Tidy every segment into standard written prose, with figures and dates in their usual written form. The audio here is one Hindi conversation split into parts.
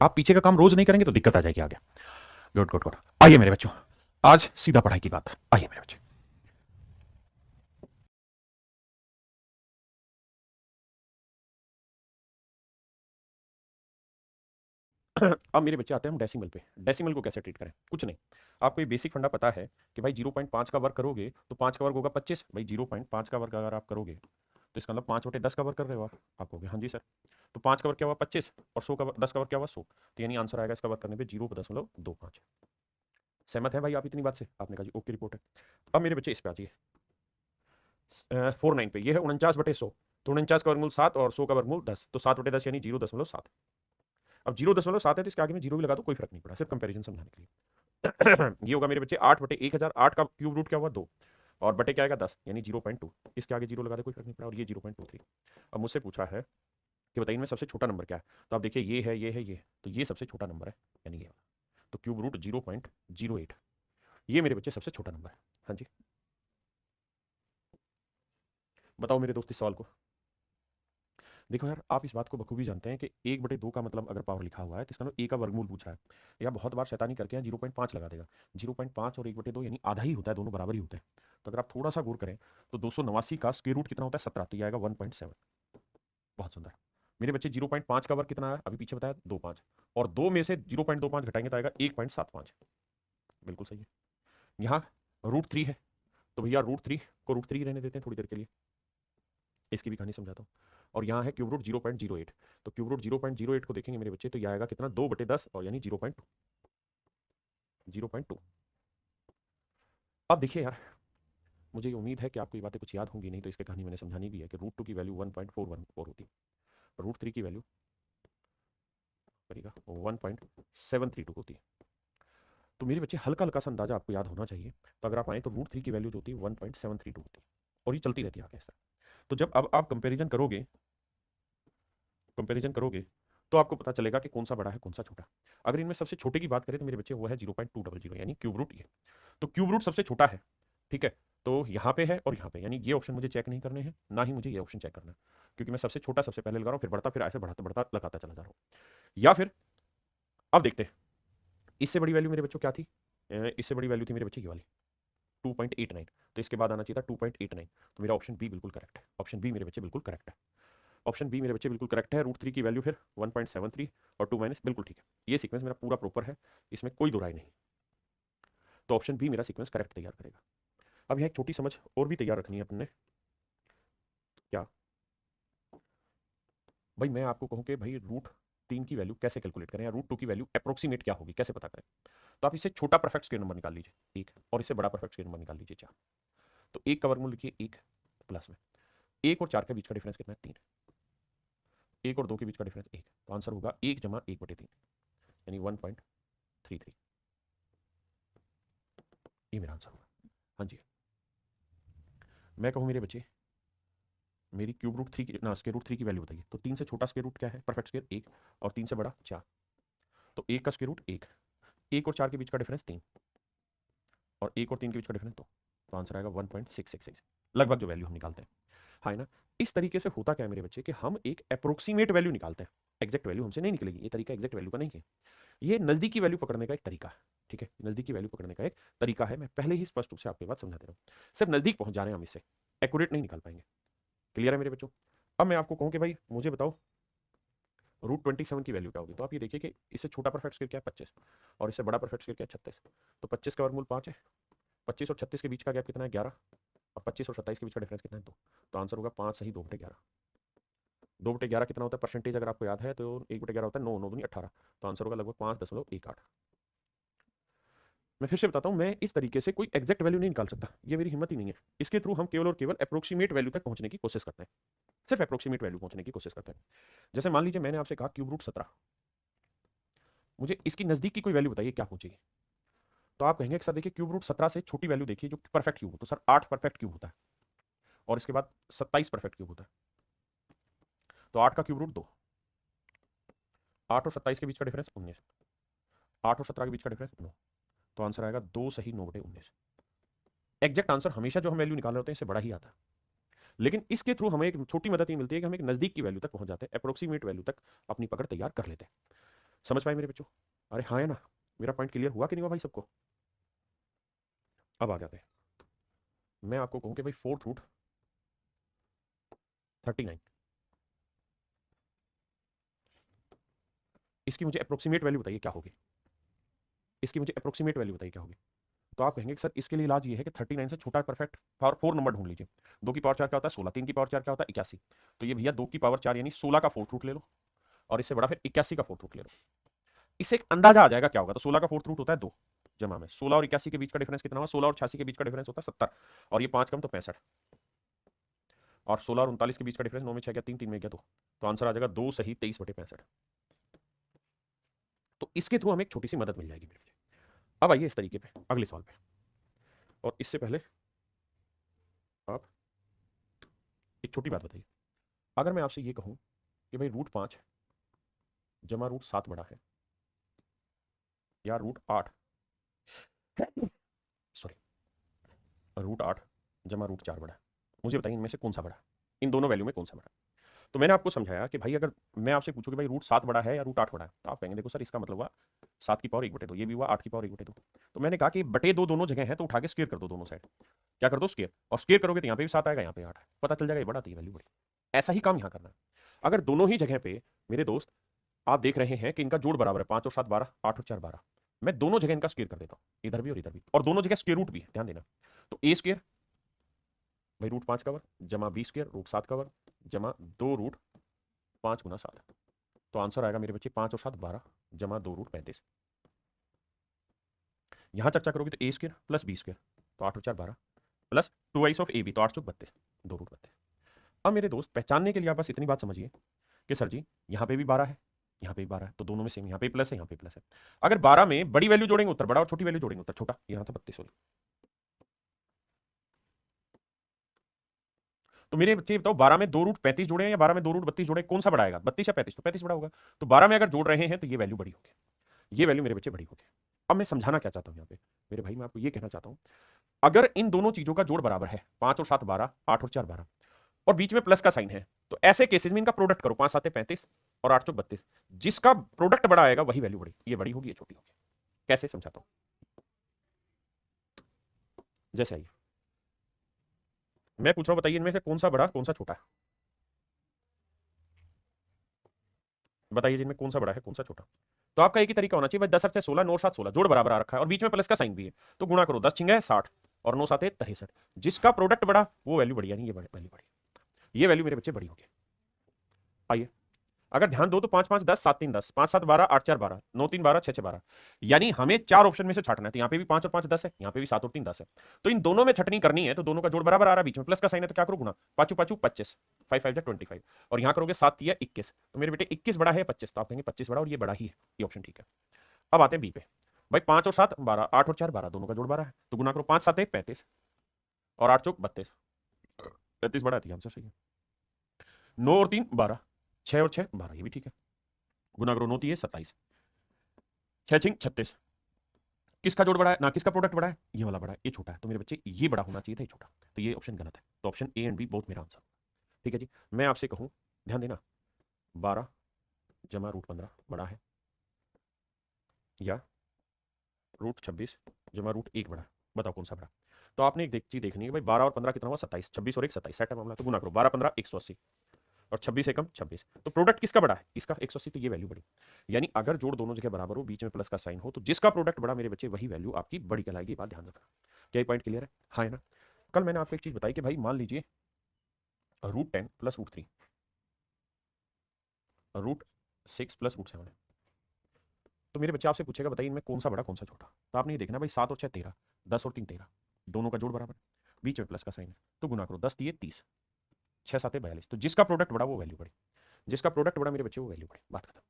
आप पीछे का काम रोज नहीं करेंगे तो दिक्कत आ जाएगी आगे। Good good good. आइए मेरे बच्चों, आज सीधा पढ़ाई की बात है। आइए मेरे बच्चे, अब मेरे बच्चे आते हैं हम डेसिमल पे। डेसिमल को कैसे ट्रीट करें? कुछ नहीं, आपको ये बेसिक फंडा पता है कि भाई 0.5 का वर्ग करोगे तो 5 का वर्ग होगा 25। भाई 0.5 का वर्ग अगर आप करोगे तो इसका मतलब 5/10 का वर्ग कर रहे हो आप कहोगे हाँ जी सर। तो 5 का वर्ग क्या हुआ 25, और 100 का 10 का वर्ग क्या हुआ 100। तो यानी आंसर आएगा इसका वर्ग करने पे 0.25। सहमत है भाई आप इतनी बात से? आपने कहा जी ओके रिपोर्ट है। अब मेरे बच्चे इस पे आ जाइए, 4/9 पे। ये है 49/100। तो 49 का वर्गमूल 7 और 100 का वर्गमूल 10, तो 7/10 यानी 0.7। अब 0.7 है तो इसके आगे में जीरो भी लगा दो, कोई फर्क नहीं पड़ा, सिर्फ कंपैरिजन समझाने के लिए। ये होगा मेरे बच्चे 8/1000। 8 का क्यूब रूट क्या हुआ 2, और बटे क्या आएगा 10 यानी 0.2। इसके आगे जीरो लगा दे, कोई फर्क नहीं पड़ा, और ये 0.23। अब मुझसे पूछा है कि बताइए इनमें सबसे छोटा नंबर क्या है? तो आप देखिए ये है ये है ये, तो ये सबसे छोटा नंबर है यानी ये। तो क्यूब रूट 0.08, ये मेरे बच्चे सबसे छोटा नंबर है। हाँ जी, बताओ मेरे दोस्त इस सवाल को। देखो यार, आप इस बात को बखूबी जानते हैं कि 1/2 का मतलब अगर पावर लिखा हुआ है तो इसका मतलब ए का वर्गमूल पूछ रहा है। या बहुत बार शैतानी करके यहाँ 0.5 लगा देगा। 0.5 और 1/2 यानी आधा ही होता है, दोनों बराबर ही होते हैं। तो अगर आप थोड़ा सा गौर करें तो 289 का स्क्वायर रूट कितना होता है 17, तो ये आएगा 1.7। बहुत सुंदर। मेरे बच्चे 0.5 का वर्ग कितना है अभी पीछे बताया 25, और 2 में से 0.25 घटाएंगे तो आएगा 1.75। बिल्कुल सही है। यहाँ √3 है, तो भैया √3 को √3 रहने देते हैं थोड़ी देर के लिए, इसकी भी कहानी समझाता हूँ। और यहाँ है क्यूब रूट 0.08, तो क्यूब रूट 0.08 को देखेंगे मेरे बच्चे तो यह आएगा कितना 2/10, और यानी 0.2। अब देखिए यार, मुझे ये उम्मीद है कि आपको ये बातें कुछ याद होंगी, नहीं तो इसकी कहानी मैंने समझानी भी है कि √2 की वैल्यू 1.414 होती है, √3 की वैल्यू करेगा 1.732 होती है। तो मेरे बच्चे हल्का हल्का सा अंदाजा आपको याद होना चाहिए। तो अगर आप आए तो √3 की वैल्यू जो होती है 1.732 होती है, और ये चलती रहती है आगे इस तरह। तो जब अब आप कंपैरिजन करोगे तो आपको पता चलेगा कि कौन सा बड़ा है कौन सा छोटा। अगर इनमें सबसे छोटे की बात करें तो मेरे बच्चे वो है 0.200 यानी क्यूब रूट ये। तो क्यूब रूट सबसे छोटा है, ठीक है। तो यहाँ पे है और यहाँ पे, यानी ये ऑप्शन मुझे चेक नहीं करने हैं, ना ही मुझे ये ऑप्शन चेक करना है, क्योंकि मैं सबसे छोटा सबसे पहले लगा रहा हूँ, फिर बढ़ता, फिर ऐसे बढ़ता बढ़ता लगाता चला जा रहा हूँ। या फिर अब देखते हैं, इससे बड़ी वैल्यू मेरे बच्चों क्या थी? इससे बड़ी वैल्यू थी मेरे बच्चे ये वाली 2.89। तो इसके बाद आना चाहिए था 2.89। तो मेरा ऑप्शन बी बिल्कुल करेक्ट है। ऑप्शन बी मेरे बच्चे बिल्कुल करेक्ट है। ऑप्शन बी मेरे बच्चे बिल्कुल करेक्ट है। √3 की वैल्यू फिर 1.73 और 2 माइनस, बिल्कुल ठीक है। ये सीक्वेंस मेरा पूरा प्रॉपर है, इसमें कोई दो राय नहीं। तो ऑप्शन बी मेरा सीक्वेंस करेक्ट तैयार करेगा। अब यहाँ एक छोटी समझ और भी तैयार रखनी है अपने। क्या? भाई मैं आपको कहूँ कि भाई √3 की वैल्यू कैसे कैलकुलेट करें, या √2 की वैल्यू अप्रोक्सीमेट क्या होगी, कैसे पता करें? तो आप इससे छोटा परफेक्ट स्क्वायर नंबर निकाल लीजिए 1, और इससे बड़ा परफेक्ट स्क्वायर नंबर निकाल लीजिए 4। तो 1 का वर्गमूल लिखिए 1, प्लस में 1 और 4 के बीच का डिफरेंस कितना है 3, 1 और 2 के बीच का डिफरेंस 1, तो आंसर होगा 1 जमा 1/3 यानी 1.33। ये मेरा आंसर होगा। हाँ जी, मैं कहूँ मेरे बच्चे मेरी क्यूब रूट थ्री की ना स्क्वायर रूट 3 की वैल्यू बताइए। तो 3 से छोटा स्क्वायर रूट क्या है परफेक्ट स्क्वायर 1, और 3 से बड़ा 4। तो 1 का स्क्वायर रूट 1, 1 और 4 के बीच का डिफरेंस 3, और 1 और 3 के बीच का डिफरेंस 2। तो आंसर आएगा 1.666, लगभग जो वैल्यू हम निकालते हैं। हाँ है ना? इस तरीके से होता क्या है मेरे बच्चे कि हम एक अप्रोक्सीमेट वैल्यू निकालते हैं। एग्जैक्ट वैल्यू हमसे नहीं निकलेगी, ये तरीका एग्जैक्ट वैल्यू का नहीं है। ये नज़दीकी वैल्यू पकड़ने का एक तरीका है, ठीक है। नज़दीकी वैल्यू पकड़ने का एक तरीका है, मैं पहले ही स्पष्ट रूप से आपके बात समझा दे रहा हूँ। सिर्फ नज़दीक पहुंच जा रहे हैं हम, इससे एक्यूरेट नहीं निकाल पाएंगे। क्लियर है मेरे बच्चों? अब मैं आपको कहूँ कि भाई मुझे बताओ √27 की वैल्यू क्या होगी। तो आप ये देखिए कि इससे छोटा परफेक्ट स्क्वायर क्या है 25, और इससे बड़ा परफेक्ट स्क्वायर क्या है 36। तो 25 का वर्गमूल 5 है, 25 और 36 के बीच का गैप कितना है 11, और 25 और 27 के बीच का डिफरेंस कितना है 2। तो आंसर होगा 5 सही 2/11। 2/11 कितना होता है परसेंटेज अगर आपको याद है? तो 1/11 होता है 9, 9 दूनी 18। तो आंसर होगा लगभग 5.18। मैं फिर से बताता हूँ, मैं इस तरीके से कोई एग्जैक्ट वैल्यू नहीं निकाल सकता, ये मेरी हिम्मत ही नहीं है। इसके थ्रू हम केवल और केवल अप्रोक्सीमेट वैल्यू तक पहुंचने की कोशिश करते हैं, सिर्फ अप्रोक्सीमेट वैल्यू पहुंचने की कोशिश करते हैं। जैसे मान लीजिए मैंने आपसे कहा क्यूब रूट 17, मुझे इसकी नजदीक की कोई वैल्यू बताइए क्या पहुंचेगी। तो आप कहेंगे कि सर देखिए क्यूब रूट 17 से छोटी वैल्यू देखिए जो परफेक्ट क्यूब हो, तो सर 8 परफेक्ट क्यूब होता है, और इसके बाद 27 परफेक्ट क्यूब होता है। तो 8 का क्यूब रूट 2, 8 और 27 के बीच का डिफरेंस 19, 8 और 17 के बीच का डिफरेंस 9। तो आंसर आएगा 2 सही 9/19। एग्जैक्ट आंसर हमेशा जो हम वैल्यू निकाल रहे होते हैं इससे बड़ा ही आता है, लेकिन इसके थ्रू हमें एक छोटी मदद ये मिलती है कि हम एक नजदीक की वैल्यू तक पहुंच जाते हैं, अप्रोक्सीमेट वैल्यू तक अपनी पकड़ तैयार कर लेते हैं। समझ पाए मेरे बच्चों? अरे हाँ है ना? मेरा पॉइंट क्लियर हुआ कि नहीं हुआ भाई सबको? अब आ जाते हैं, मैं आपको कहूँ कि भाई फोर्थ रूट 39, इसकी मुझे अप्रोक्सीमेट वैल्यू बताइए क्या होगी। इसकी मुझे अप्रोक्सीमेट वैल्यू बताइए क्या होगी। तो आप कहेंगे कि सर इसके लिए इलाज ये है कि 39 से छोटा परफेक्ट पावर 4 नंबर ढूंढ लीजिए। 2 की पावर 4 क्या होता है 16, 3 की पावर 4 क्या होता है 81। तो ये भैया 2 की पावर 4 यानी 16 का फोर्थ रूट ले लो, और इससे बड़ा फिर 81 का फोर्थ रूट ले लो। इससे एक अंदाजा आ जाएगा क्या होगा। तो 16 का फोर्थ रूट होता है 2, जमा में 16 और 81 के बीच का डिफरेंस कितना हुआ, 16 और 86 के बीच का डिफरेंस होता है 70, और ये 5 कम तो 65, और 16 और 39 के बीच का डिफरेंस 9 में 6 गया 3, 3 में गया 2, तो आंसर आ जाएगा 2 सही 23/65। तो इसके थ्रू हमें एक छोटी सी मदद मिल जाएगी मेरे बच्चे। अब आइए इस तरीके पे अगले सवाल पे, और इससे पहले आप एक छोटी बात बताइए। अगर मैं आपसे ये कहूं कि भाई रूट 5 जमा रूट 7 बड़ा है, या रूट 8 सॉरी रूट 8 जमा रूट 4 बड़ा है, मुझे बताइए इनमें से कौन सा बड़ा है, इन दोनों वैल्यू में कौन सा बड़ा है। तो मैंने आपको समझाया कि भाई अगर मैं आपसे पूछूं कि भाई रूट 7 बड़ा है या रूट 8 बड़ा है, तो आप कहेंगे देखो सर इसका मतलब हुआ 7 की पावर 1/2, ये भी हुआ 8 की पावर 1/2। तो मैंने कहा कि बटे दो दोनों जगह है, तो उठा के स्क्वायर कर दो दोनों साइड। क्या कर दो स्क्वायर, और स्क्वायर करोगे तो यहाँ पे भी 7 आएगा, यहाँ पे 8 है, पता चल जाएगा ये बड़ा, तो ये वैल्यू बड़ी। ऐसा ही काम यहाँ करना है। अगर दोनों ही जगह पे मेरे दोस्त आप देख रहे हैं कि इनका जोड़ बराबर है, 5 और 7 12, 8 और 4 12, मैं दोनों जगह इनका स्क्वायर कर देता हूँ, इधर भी और इधर भी, और दोनों जगह स्क्वायर रूट भी है, ध्यान देना। तो ए स्क्वायर भाई रूट 5 का वर्ग जमा बी स्क्वायर रूट 7 का वर्ग जमा 2 रूट 5 गुना 7। तो आंसर आएगा मेरे बच्चे 5 और 7 12 जमा 2 रूट 35। यहां चर्चा करोगे तो A square plus B square, तो 8 और 4 12, प्लस 2 ऑफ ए बी, तो 8 चौक 32, 2 रूट 32। अब मेरे दोस्त पहचानने के लिए आप बस इतनी बात समझिए कि सर जी यहाँ पे भी 12 है, यहाँ पे भी 12 है, तो दोनों में सेम, यहाँ पे प्लस है यहाँ पे प्लस है। अगर 12 में बड़ी वैल्यू जोड़ेंगे उत्तर बड़ा, और छोटी वैल्यू जोड़ेंगे उत्तर छोटा, यहाँ था 32 होगी। तो मेरे बच्चे बताओ 12 में 2 रूट 35 जोड़े या 12 में 2 रूट 32 जोड़े, कौन सा बड़ा आएगा, 32 या 35? तो 35 बड़ा होगा। तो 12 में अगर जोड़ रहे हैं तो ये वैल्यू बड़ी होगी, ये वैल्यू मेरे बच्चे बड़ी होगी। अब मैं समझाना क्या चाहता हूं यहाँ पे मेरे भाई, मैं आपको ये कहना चाहता हूं, अगर इन दोनों चीजों का जोड़ बराबर है, 5 और 7 12, 8 और 4 12, और बीच में प्लस का साइन है, तो ऐसे केसेस में इनका प्रोडक्ट करो, 5 7 35 और 8 चौक 32, जिसका प्रोडक्ट बड़ा आएगा वही वैल्यू बड़ी, ये बड़ी होगी ये छोटी होगी। कैसे समझाता हूं, जैसे आइए मैं पूछ रहा हूं, बताइए इनमें से कौन सा बड़ा कौन सा छोटा है, बताइए जिनमें कौन सा बड़ा है कौन सा छोटा। तो आपका एक ही तरीका होना चाहिए भाई, 10 से 16 9 7 16 जोड़ बराबर आ रखा है, और बीच में प्लस का साइन भी है, तो गुणा करो, 10 छिंगे 60 और 9 7 63, जिसका प्रोडक्ट बड़ा वो वैल्यू बड़ी, यानी ये वैल्यू बड़ी, ये वैल्यू मेरे बच्चे बड़ी होगी। आइए अगर ध्यान दो तो 5 5 10 7 3 10, 5 7 12, 8 4 12, 9 3 12, 6 6 12, यानी हमें 4 ऑप्शन में से छाटना है। तो यहाँ पे भी 5 और 5 10 है, यहाँ पे भी 7 और 3 10 है, तो इन दोनों में छटनी करनी है, तो दोनों का जोड़ बराबर आ रहा है, बीच में प्लस का साइन है, तो क्या करो गुणा, 5 5 25, 5 5 25, और यहाँ करोगे 7 3 21, तो मेरे बेटे 21 बड़ा है 25, तो आप कहेंगे 25 बड़ा और ये बड़ा ही है, ये ऑप्शन ठीक है। अब आते हैं बी पे, भाई 5 और 7 12, 8 और 4 12, दोनों का जोड़ 12 है, तो गुना करो, 5 7 1 35 और 8 चौक 32, 33 बड़ा है, आंसर सही है। 9 और 3 12, 6 और 6 12, ये भी ठीक है, गुना करो, 9 3 27, 6 छिंग 36, किसका जोड़ बड़ा है ना किसका प्रोडक्ट बड़ा है, ये वाला बड़ा है, ये छोटा है, तो मेरे बच्चे ये बड़ा होना चाहिए था, ये छोटा, तो ये ऑप्शन गलत है, तो option A and B both मेरा आंसर। ठीक है जी, मैं आपसे कहूं ध्यान देना, 12 जमा रूट 15 बड़ा है, या रूट 26 जमा रूट 1 बड़ा है, बताओ कौन सा बड़ा। तो आपने एक चीज देखनी है भाई, 12 और 15 कितना हुआ 27, 26 और 1 27, सेट है मामला, तो गुना करो, 12 15 180, और 26 एकम 26, तो प्रोडक्ट किसका बड़ा है, इसका 180, तो ये वैल्यू बड़ी, यानी अगर जोड़ दोनों जगह बराबर हो, बीच में प्लस का साइन हो, तो जिसका प्रोडक्ट बड़ा मेरे बच्चे वही वैल्यू आपकी बड़ी कहलाएगी, बात ध्यान रखना। क्या ये पॉइंट क्लियर है, हाँ है ना? कल मैंने आपको एक चीज बताई कि भाई मान लीजिए root 10 plus root 3, root 6 plus root 7, तो मेरे बच्चे आपसे पूछेगा बताइए इनमें कौन सा बड़ा कौन सा छोटा, तो आपने ये देखना भाई 7 और 6 13, 10 और 3 13, दोनों का जोड़ बराबर, बीच में प्लस का साइन है, तो गुना करो, 10 3 30, 6 7 42, तो जिसका प्रोडक्ट बड़ा वो वैल्यू बड़ी, जिसका प्रोडक्ट बड़ा मेरे बच्चे वो वैल्यू बड़ी, बात खत्म।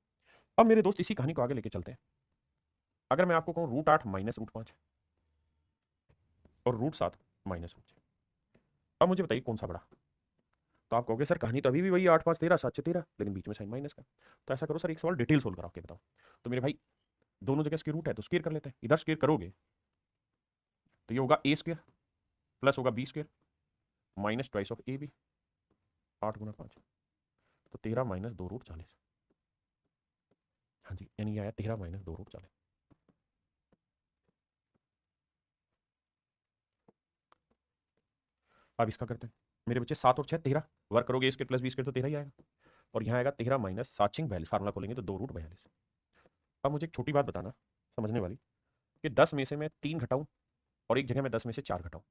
अब मेरे दोस्त इसी कहानी को आगे लेके चलते हैं। अगर मैं आपको कहूं रूट 8 माइनस रूट 5 और रूट 7 माइनस रूट 6, अब मुझे बताइए कौन सा बड़ा। तो आप कहोगे सर कहानी तो अभी भी वही 8 5 13 7 6 13, लेकिन बीच में साइन माइनस का। तो ऐसा करो सर एक सवाल डिटेल सोल्व कराओ के बताओ। तो मेरे भाई दोनों जगह स्क्वायर रूट है तो स्क्वायर कर लेते हैं, इधर स्क्वायर करोगे तो ये होगा ए स्क्वायर प्लस होगा B square minus twice of A B, 8 गुना 5, तो 13 माइनस 2 रूट 40, हाँ जी, यानी ये आया 13 माइनस 2√40। अब इसका करते हैं मेरे बच्चे, 7 और 6 13, वर्क करोगे A² + B² तो 13 ही आएगा, और यहाँ आएगा 13 माइनस 7×42, फार्मूला खोलेंगे तो 2√42। अब मुझे एक छोटी बात बताना समझने वाली, कि 10 में से मैं 3 घटाऊं और एक जगह मैं 10 में से 4 घटाऊं,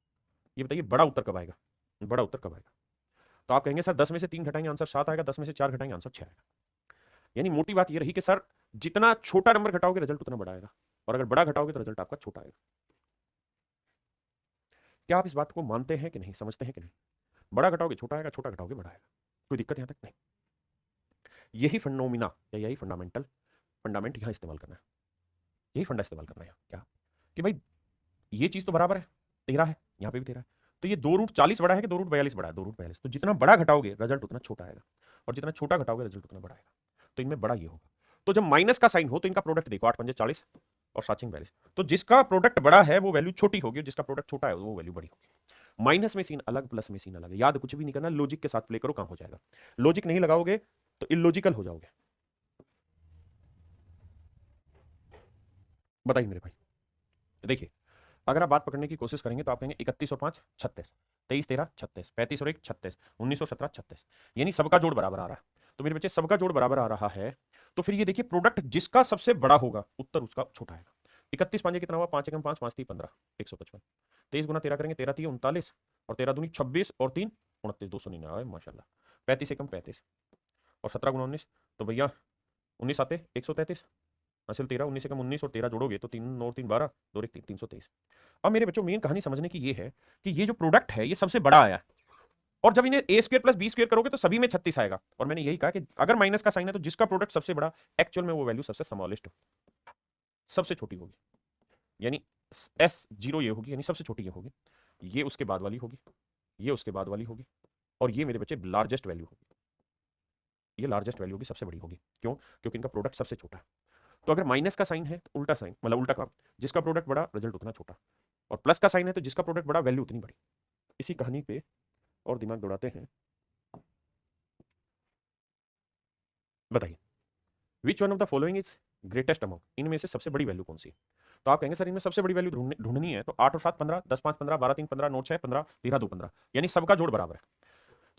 ये बताइए बड़ा उत्तर कब आएगा? बड़ा उत्तर कब आएगा? तो आप कहेंगे सर 10 में से 3 घटाएंगे आंसर 7 आएगा, 10 में से 4 घटाएंगे आंसर 6 आएगा। यानी मोटी बात ये रही कि सर जितना छोटा नंबर घटाओगे रिजल्ट उतना बड़ा आएगा, और अगर बड़ा घटाओगे तो रिजल्ट आपका छोटा आएगा। क्या आप इस बात को मानते हैं कि नहीं, समझते हैं कि नहीं? बड़ा घटाओगे छोटा आएगा, छोटा घटाओगे बड़ा आएगा। कोई दिक्कत यहां तक नहीं? यही फंडोमिना या यही फंडामेंट यहां इस्तेमाल करना है, यही फंडा इस्तेमाल करना है यहाँ। क्या कि भाई ये चीज तो बराबर है, 13 है, यहाँ पे भी 13 है, तो ये 2√40 बड़ा है कि 2√42 बड़ा है? 2√42। तो जितना बड़ा घटाओगे रिजल्ट उतना छोटा आएगा, और जितना छोटा घटाओगे रिजल्ट उतना बड़ा आएगा। तो इनमें बड़ा ये होगा। तो जब माइनस का साइन हो तो इनका प्रोडक्ट देखो, 8×5 = 40 और 7×42, तो जिसका प्रोडक्ट बड़ा है वो वैल्यू छोटी होगी, और जिसका प्रोडक्ट छोटा है वो वैल्यू बड़ी होगी। माइनस में सीन अलग, प्लस में सीन अलग है। याद कुछ भी नहीं करना, लॉजिक के साथ प्ले करो, काम हो जाएगा। लॉजिक नहीं लगाओगे तो इलॉजिकल हो जाओगे। बताइए मेरे भाई, देखिए अगर आप बात पकड़ने की कोशिश करेंगे तो आप कहेंगे 31 और 5 36, 23 13 36, 35 और 1 36, 19 और 17 36, यानी सबका जोड़ बराबर आ रहा है। तो मेरे बच्चे सबका जोड़ बराबर आ रहा है, तो फिर ये देखिए प्रोडक्ट जिसका सबसे बड़ा होगा उत्तर उसका छोटा आएगा। 31 5 कितना हुआ? 5 × 5 5 × 15 155। 23 × 13 करेंगे 13 3 39, और 13 दूनी 26 और 3 29, 299 माशाल्लाह। 35 × 35 और 17 × 19, तो भैया 19 आते 133, हासिल 13, 19 × 19 और 13 जोड़ोगे तो 3 और 3 12, 2 1 3 323। अब मेरे बच्चों मेन कहानी समझने की ये है कि ये जो प्रोडक्ट है ये सबसे बड़ा आया, और जब इन्हें A² + B² करोगे तो सभी में 36 आएगा। और मैंने यही कहा कि अगर माइनस का साइन है तो जिसका प्रोडक्ट सबसे बड़ा, एक्चुअल में वो वैल्यू सबसे स्मॉलेस्ट, सबसे छोटी होगी, यानी S0 ये होगी, यानी सबसे छोटी ये होगी, ये उसके बाद वाली होगी, ये उसके बाद वाली होगी, और ये मेरे बच्चे लार्जेस्ट वैल्यू होगी। ये लार्जेस्ट वैल्यू होगी, सबसे बड़ी होगी। क्यों? क्योंकि इनका प्रोडक्ट सबसे छोटा है। तो अगर माइनस का साइन है तो उल्टा साइन, मतलब उल्टा काम, जिसका प्रोडक्ट बड़ा रिजल्ट उतना छोटा, और प्लस का साइन है तो जिसका प्रोडक्ट बड़ा वैल्यू उतनी बड़ी। इसी कहानी पे और दिमाग दौड़ाते हैं। बताइए which one of the following is greatest amount, इनमें से सबसे बड़ी वैल्यू कौन सी है? तो आप कहेंगे सर इनमें सबसे बड़ी वैल्यू ढूंढनी है तो 8 और 7 15, 10 5 15, 12 3 15, 9 6 15, 13 2 15, यानी सबका जोड़ बराबर है।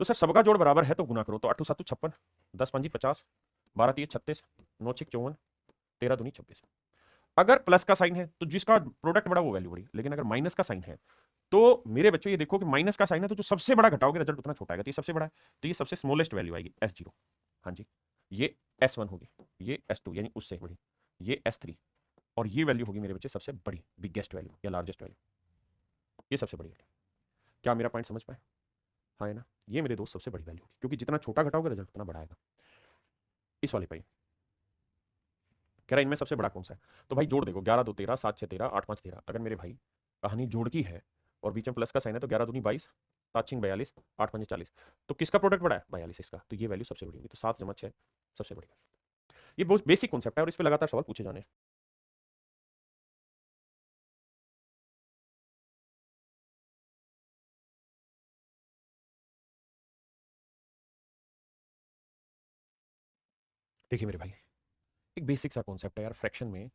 तो सर सबका जोड़ बराबर है तो गुना करो, तो 8 7 56, 10 5 50, 12 3 36, 9 6 54, 13 2 26। अगर प्लस का साइन है तो जिसका प्रोडक्ट बड़ा वो वैल्यू बड़ी, लेकिन अगर माइनस का साइन है तो मेरे बच्चों ये देखो कि माइनस का साइन है तो जो सबसे बड़ा घटाओगे रिजल्ट उतना छोटा आएगा। तो ये सबसे बड़ा है तो ये सबसे स्मॉलेस्ट वैल्यू आएगी S0। हाँ जी, ये S1 होगी, ये S2 यानी उससे बड़ी, ये S3, और ये वैल्यू होगी मेरे बच्चे सबसे बड़ी, बिगेस्ट वैल्यू या लार्जेस्ट वैल्यू, ये सबसे बड़ी वैल्यू। क्या मेरा पॉइंट समझ पाए? हाँ है ना? ये मेरे दोस्त सबसे बड़ी वैल्यू होगी, क्योंकि जितना छोटा घटाओगे रिजल्ट उतना बड़ा आएगा। इस वाले पे कह रहा है इनमें सबसे बड़ा कौन सा है? तो भाई जोड़ देखो, 11 2 13, 7 6 13, 8 5 13। अगर मेरे भाई कहानी जोड़ की है और बीच में प्लस का साइन है तो 11 दूनी 22, 7 6 42, 8 5 40, तो किसका प्रोडक्ट बड़ा है? 42 इसका, तो ये वैल्यू सबसे बड़ी होगी। तो 7 × 6 सबसे बड़ी वैल्यू। ये बहुत बेसिक कॉन्सेप्ट है और इस पर लगातार सवाल पूछे जाने हैं। देखिए मेरे भाई एक बेसिक सा कॉन्सेप्ट है यार फ्रैक्शन में,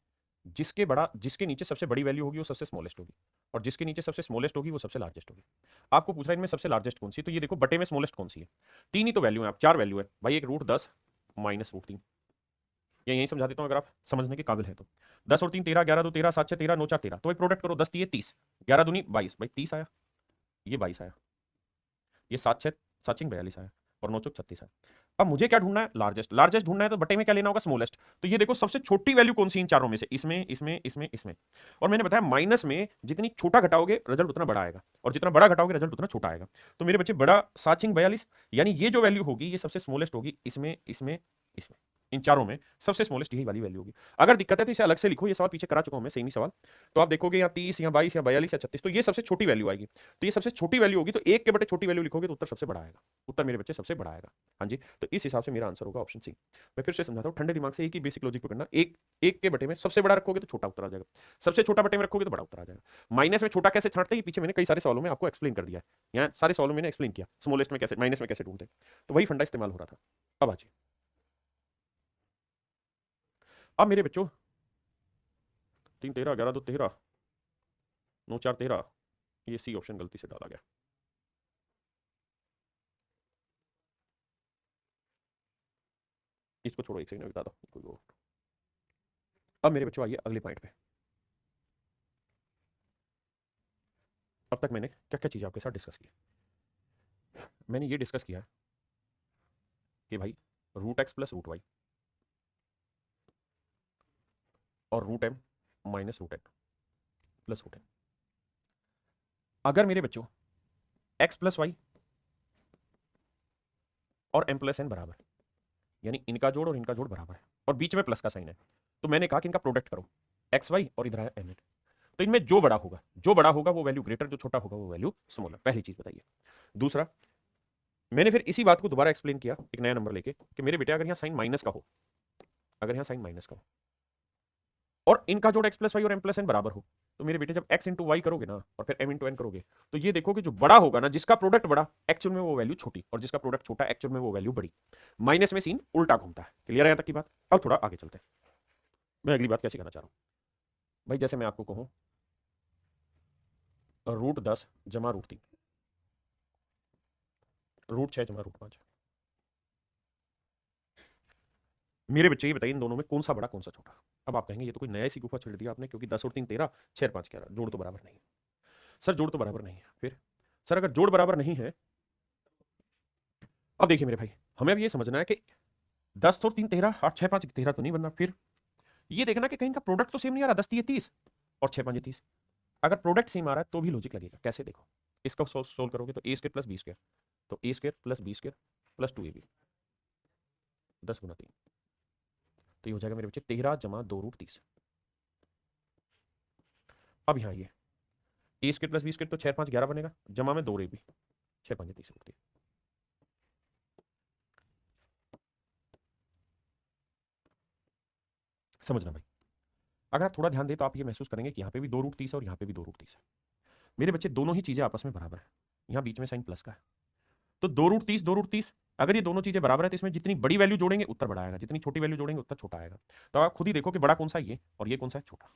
जिसके नीचे सबसे बड़ी वैल्यू होगी वो सबसे स्मॉलेस्ट होगी, और जिसके नीचे सबसे स्मॉलेस्ट होगी वो सबसे लार्जेस्ट होगी। आपको पूछ रहा है इनमें सबसे लार्जेस्ट कौन सी है, तो ये देखो बटे में स्मॉलेस्ट कौन सी है? 3 ही तो वैल्यू है, आप 4 वैल्यू है भाई, एक √10 माइनस √3, या यही समझा देता हूँ अगर आप समझने के काबिल है तो। 10 और 3 13, 11 2 13, 7 6 13, 9 4 13, तो भाई प्रोडक्ट करो, 10 3 30, 11 दूनी 22, भाई 30 आया, ये 22 आया, ये 7 6 7 6 42 आया, और 9 चौक 36 आया। अब मुझे क्या ढूंढना है? लार्जेस्ट। लार्जेस्ट ढूंढना है तो बटे में क्या लेना होगा? स्मॉलेस्ट। तो ये देखो सबसे छोटी वैल्यू कौन सी इन चारों में से? इसमें इसमें इसमें इसमें। और मैंने बताया माइनस में जितनी छोटा घटाओगे रिजल्ट उतना बड़ा आएगा, और जितना बड़ा घटाओगे रिजल्ट उतना छोटा आएगा। तो मेरे बच्चे बड़ा 7 6 42, यानी ये जो वैल्यू होगी ये सबसे स्मॉलेस्ट होगी, इसमें इसमें इसमें, इन चारों में सबसे स्मॉलेस्ट यही वाली वैल्यू होगी। अगर दिक्कत है तो इसे अलग से लिखो, ये सवाल पीछे करा चुका हूं मैं, सेम ही सवाल। तो आप देखोगे यहाँ 30 या 22 या 42 या 36, तो ये सबसे छोटी वैल्यू आएगी। तो ये सबसे छोटी वैल्यू होगी, तो एक के बटे छोटी वैल्यू लिखोगे तो उत्तर सबसे बड़ा आएगा, उत्तर मेरे बच्चे सबसे बड़ा आएगा। हाँ जी, तो इस हिसाब से मेरा आंसर होगा ऑप्शन सी। मैं फिर से समझाता हूँ, ठंडे दिमाग से एक ही बेसिक लॉजिक पकड़ना, एक एक के बटे में सबसे बड़ा रखोगे तो छोटा उत्तर आ जाएगा, सबसे छोटा बटे में रखोगे तो बड़ा उत्तर आ जाएगा। माइनस में छोटा कैसे छांटते हैं पीछे मैंने कई सारे सवालों में आपको एक्सप्लेन कर दिया है, यहाँ सारे सवालों में एक्सप्लेन किया स्मॉलेस्ट में कैसे, माइनस में कैसे ढूंढते, तो वही फंडा इस्तेमाल हो रहा था। अब आ जाइए, अब मेरे बच्चों 3 13 11 2 13 9 4 13, ये सी ऑप्शन गलती से डाला गया। इसको छोड़ो, एक सेकंड में बता दो कोई वो। अब मेरे बच्चों आइए अगले पॉइंट पे। अब तक मैंने क्या क्या चीज़ें आपके साथ डिस्कस की। मैंने ये डिस्कस किया कि भाई root X plus root Y और root M minus root N plus root N. अगर मेरे बच्चों एक्स प्लस वाई और एम प्लस एन बराबर, यानी इनका जोड़ और इनका जोड़ बराबर है और बीच में प्लस का साइन है, तो मैंने कहा कि इनका प्रोडक्ट करो एक्स वाई और इधर आया एम एन। तो इनमें जो बड़ा होगा वो वैल्यू ग्रेटर, जो छोटा होगा वो वैल्यू स्मॉलर। पहली चीज बताइए। दूसरा, मैंने फिर इसी बात को दोबारा एक्सप्लेन किया एक नया नंबर लेके कि मेरे बेटे अगर यहाँ साइन माइनस का हो, अगर यहाँ साइन माइनस का हो और इनका जोड़ एक्स प्लस वाई और एम प्लस एन बराबर हो, तो मेरे बेटे जब एक्स इंटू वाई करोगे ना और फिर एम इंटू एन करोगे, तो ये देखो कि जो बड़ा होगा ना, जिसका प्रोडक्ट बड़ा एक्चुअल में वो वैल्यू छोटी, और जिसका प्रोडक्ट छोटा एक्चुअल में वो वैल्यू बड़ी। माइनस में सीन उल्टा घूमता है। क्लियर है यहाँ तक की बात? अब थोड़ा आगे चलते हैं। मैं अगली बात कैसे कहना चाह रहा हूँ भाई, जैसे मैं आपको कहूँ रूट 10 जमा रूट 3, रूट 6 जमा रूट 5, मेरे बच्चे ये बताइए इन दोनों में कौन सा बड़ा कौन सा छोटा। अब आप कहेंगे ये तो कोई नया सी गुफा छेड़ दिया आपने, क्योंकि 10 और 3 13, 6 और 5 11, जोड़ तो बराबर नहीं है। सर जोड़ तो बराबर नहीं है। फिर सर अगर जोड़ बराबर नहीं है, अब देखिए मेरे भाई, हमें अब ये समझना है कि 10 तो 3 13, 8 6 5 13 तो नहीं बनना। फिर ये देखना कि कहीं का प्रोडक्ट तो सेम नहीं आ रहा। 10 3 30 और 6 5 30। अगर प्रोडक्ट सेम आ रहा है तो भी लॉजिक लगेगा। कैसे? देखो, इसको सोल्व करोगे तो A square plus B square, तो A square plus B square plus 2ab 10 गुना 3, तो ये हो जाएगा मेरे बच्चे 13 जमा 2 रूट 30। अब यहाँ ये ए स्क्वायर प्लस बी स्क्वायर तो 6 5 11 बनेगा, जमा में 2 रे भी 6 5 30 रूट 30। समझना भाई, अगर आप थोड़ा ध्यान दें तो आप ये महसूस करेंगे कि यहाँ पे भी 2 रूट 30 है और यहाँ पे भी 2 रूट 30 है। मेरे बच्चे दोनों ही चीजें आपस में बराबर है। यहाँ बीच में साइन प्लस का है, तो 2 रूट 30 2 रूट 30, अगर ये दोनों चीजें बराबर है तो इसमें जितनी बड़ी वैल्यू जोड़ेंगे उत्तर बड़ा आएगा, जितनी छोटी वैल्यू जोड़ेंगे उत्तर छोटा आएगा। तो आप खुद ही देखो कि बड़ा कौन सा है ये और ये कौन सा है छोटा।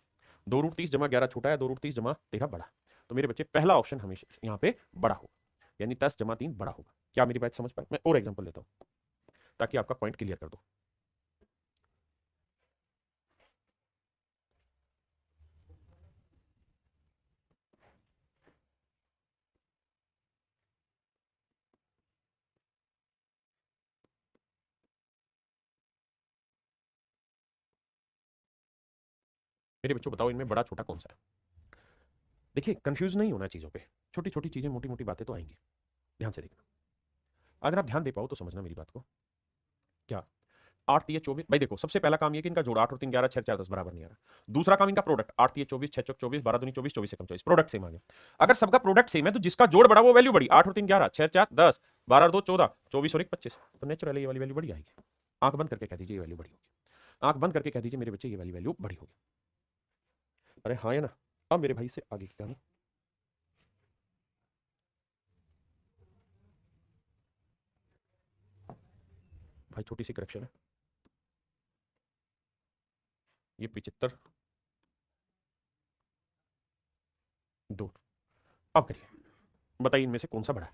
2 रूट 30 जमा 11 छोटा है, 2 रूट 30 जमा 13 बड़ा। तो मेरे बच्चे पहला ऑप्शन हमेशा यहाँ पे बड़ा होगा, यानी 10 जमा 3 बड़ा होगा। क्या मेरी बात समझ पाए? मैं और एग्जाम्पल लेता हूँ ताकि आपका पॉइंट क्लियर कर दो। मेरे बच्चों बताओ इनमें बड़ा छोटा कौन सा है? देखिए कंफ्यूज नहीं होना चीजों पे, छोटी छोटी चीजें मोटी मोटी बातें तो आएंगी। ध्यान से देखना, अगर आप ध्यान दे पाओ तो समझना मेरी बात को। क्या 8 3 24? भाई देखो, सबसे पहला काम ये कि इनका जोड़ 8 और 3 11, 6 4 10 बराबर नहीं आ रहा। दूसरा काम इनका प्रोडक्ट 8 3 24, 6 चौक 24, 12 दूनी 24, 24 से कम 24, प्रोडक्ट सेम आ गया। अगर सबका प्रोडक्ट सेम है तो जिसका जोड़ बड़ा वो वैल्यू बड़ी। 8 और 3 11, 6 4 10, 12 और 2 14, 24 और 1 25, तो नेचुरली ये वाली वैल्यू बड़ी आएगी। आंख बंद करके कह दीजिए ये वैल्यू बड़ी होगी। आंख बंद करके कह दीजिए मेरे बच्चे ये वाली वैल्यू बड़ी होगी। अरे हाँ या ना? अब मेरे भाई से आगे की कहानी। भाई छोटी सी करेक्शन है, ये 75 2। अब करिए, बताइए इनमें से कौन सा बड़ा है?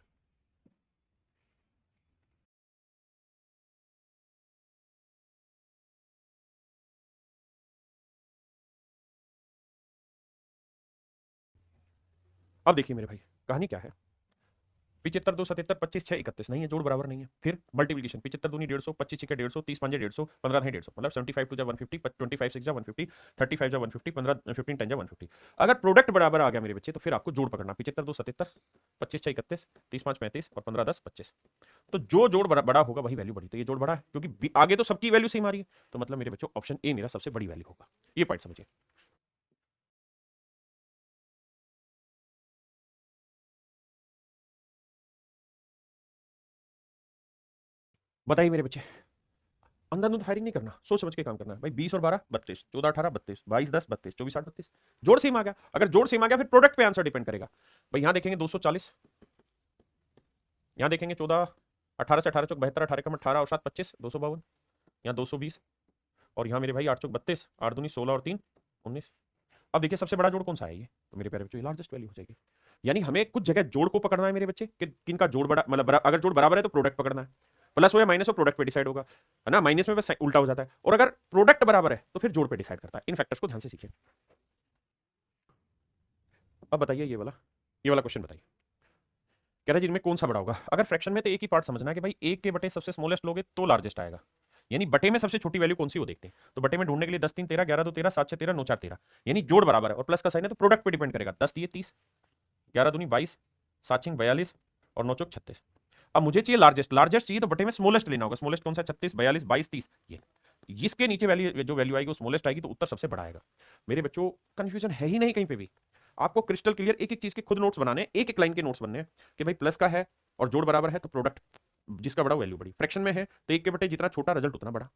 अब देखिए मेरे भाई, कहानी क्या है। 75 2 77 25 6 31 नहीं है, जोड़ बराबर नहीं है। फिर मल्टीप्लिकेशन 75 दूनी 150, 25 छक्के 150, 30 पंजे 150, 15 ढाई 150, मतलब 75 टू जा 150, 25 6 जा 150, 35 जा 150, 15 15 10 जा 150। अगर प्रोडक्ट बराबर आ गया मेरे बच्चे तो फिर आपको जोड़ पकड़ना। 75 2 77, 25 6 31, 30 5 35 और 15 10 25। तो जो जोड़ बड़ा होगा वही वैल्यू बड़ी। तो ये जोड़ बड़ा है क्योंकि आगे तो सबकी वैल्यू सेम आ रही है, तो मतलब मेरे बच्चों ऑप्शन ए मेरा सबसे बड़ी वैल्यू होगा। ये पॉइंट समझिए। बताइए मेरे बच्चे, अंधाधुंध फायरिंग नहीं करना, सोच समझ के काम करना है भाई। 20 और 12 32, 14 18 32, 22 10 32, 24 8 32। जोड़ सेम आ गया। अगर जोड़ सेम आ गया फिर प्रोडक्ट पे आंसर डिपेंड करेगा। भाई यहां देखेंगे 240, यहां देखेंगे 14, 18 से 18 चौक 72, 18 कम 18 और 7 25, 252, यहाँ 220, और यहाँ मेरे भाई 8 चौक 32, 8 दूनी 16 और 3 19। अब देखिए सबसे बड़ा जोड़ कौन सा है ये, तो मेरे प्यारे बच्चों ये लार्जेस्ट वैल्यू हो जाएगी। यानी हमें कुछ जगह जोड़ को पकड़ना है मेरे बच्चे कि किनका जोड़ बड़ा, मतलब अगर जोड़ बराबर है तो प्रोडक्ट पकड़ना है, प्लस हो या माइनस हो प्रोडक्ट पे डिसाइड होगा, है ना। माइनस में बस उल्टा हो जाता है, और अगर प्रोडक्ट बराबर है तो फिर जोड़ पे डिसाइड करता है। इन फैक्टर्स को ध्यान से सीखिए। अब बताइए ये वाला क्वेश्चन बताइए, कह रहा है जिनमें कौन सा बड़ा होगा। अगर फ्रैक्शन में तो एक ही पार्ट समझना है कि भाई एक के बटे सबसे स्मॉलेस्ट लोगे तो लार्जेस्ट आएगा, यानी बटे में सबसे छोटी वैल्यू कौन सी वो देखते हैं। तो बटे में ढूंढने के लिए 10 3 13, 11 2 13, 7 6 13, 9 4 13, यानी जोड़ बराबर है और प्लस का साइन है तो प्रोडक्ट पे डिपेंड करेगा। 10 30, 11 दूनी 22, 7 6 42 और 9 चौक 36। अब मुझे चाहिए लार्जेस्ट, लार्जेस्ट चाहिए तो बटे में स्मॉलेस्ट लेना होगा। स्मॉलेस्ट कौन सा, 36 42 22 30, ये इसके नीचे वैल्यू जो वैल्यू आएगी वो स्मॉलेस्ट आएगी, तो उत्तर सबसे बड़ा आएगा। मेरे बच्चों कंफ्यूजन है ही नहीं कहीं पे भी, आपको क्रिस्टल क्लियर एक एक चीज के खुद नोट्स बनाने, एक एक लाइन के नोट्स बनने कि भाई प्लस का है और जोड़ बराबर है तो प्रोडक्ट जिसका बड़ा वैल्यू बड़ी, फ्रैक्शन में है तो एक के बटे जितना छोटा रिजल्ट उतना बड़ा।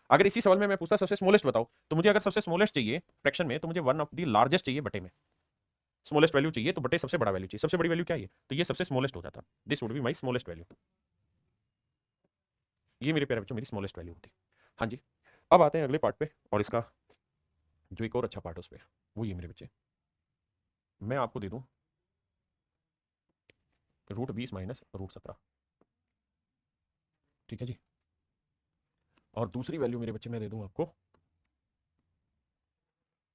अगर इसी सवाल में मैं पूछता सबसे स्मॉलेस्ट बताओ, तो मुझे अगर सबसे स्मॉलेस्ट चाहिए फ्रैक्शन में तो मुझे वन ऑफ द लार्जेस्ट चाहिए बटे में, स्मॉलेस्ट वैल्यू चाहिए तो बटे सबसे बड़ा वैल्यू चाहिए। सबसे बड़ी वैल्यू क्या है, तो ये सबसे स्मॉलेस्ट हो जाता, this would be my smallest value, ये मेरे प्यारे बच्चों मेरी स्मॉलेस्ट वैल्यू होती। हाँ जी, अब आते हैं अगले पार्ट पे, और इसका जो एक और अच्छा पार्ट है उस पर, वो ये मेरे बच्चे, मैं आपको दे दूं √20 माइनस √17, ठीक है जी। और दूसरी वैल्यू मेरे बच्चे मैं दे दूं आपको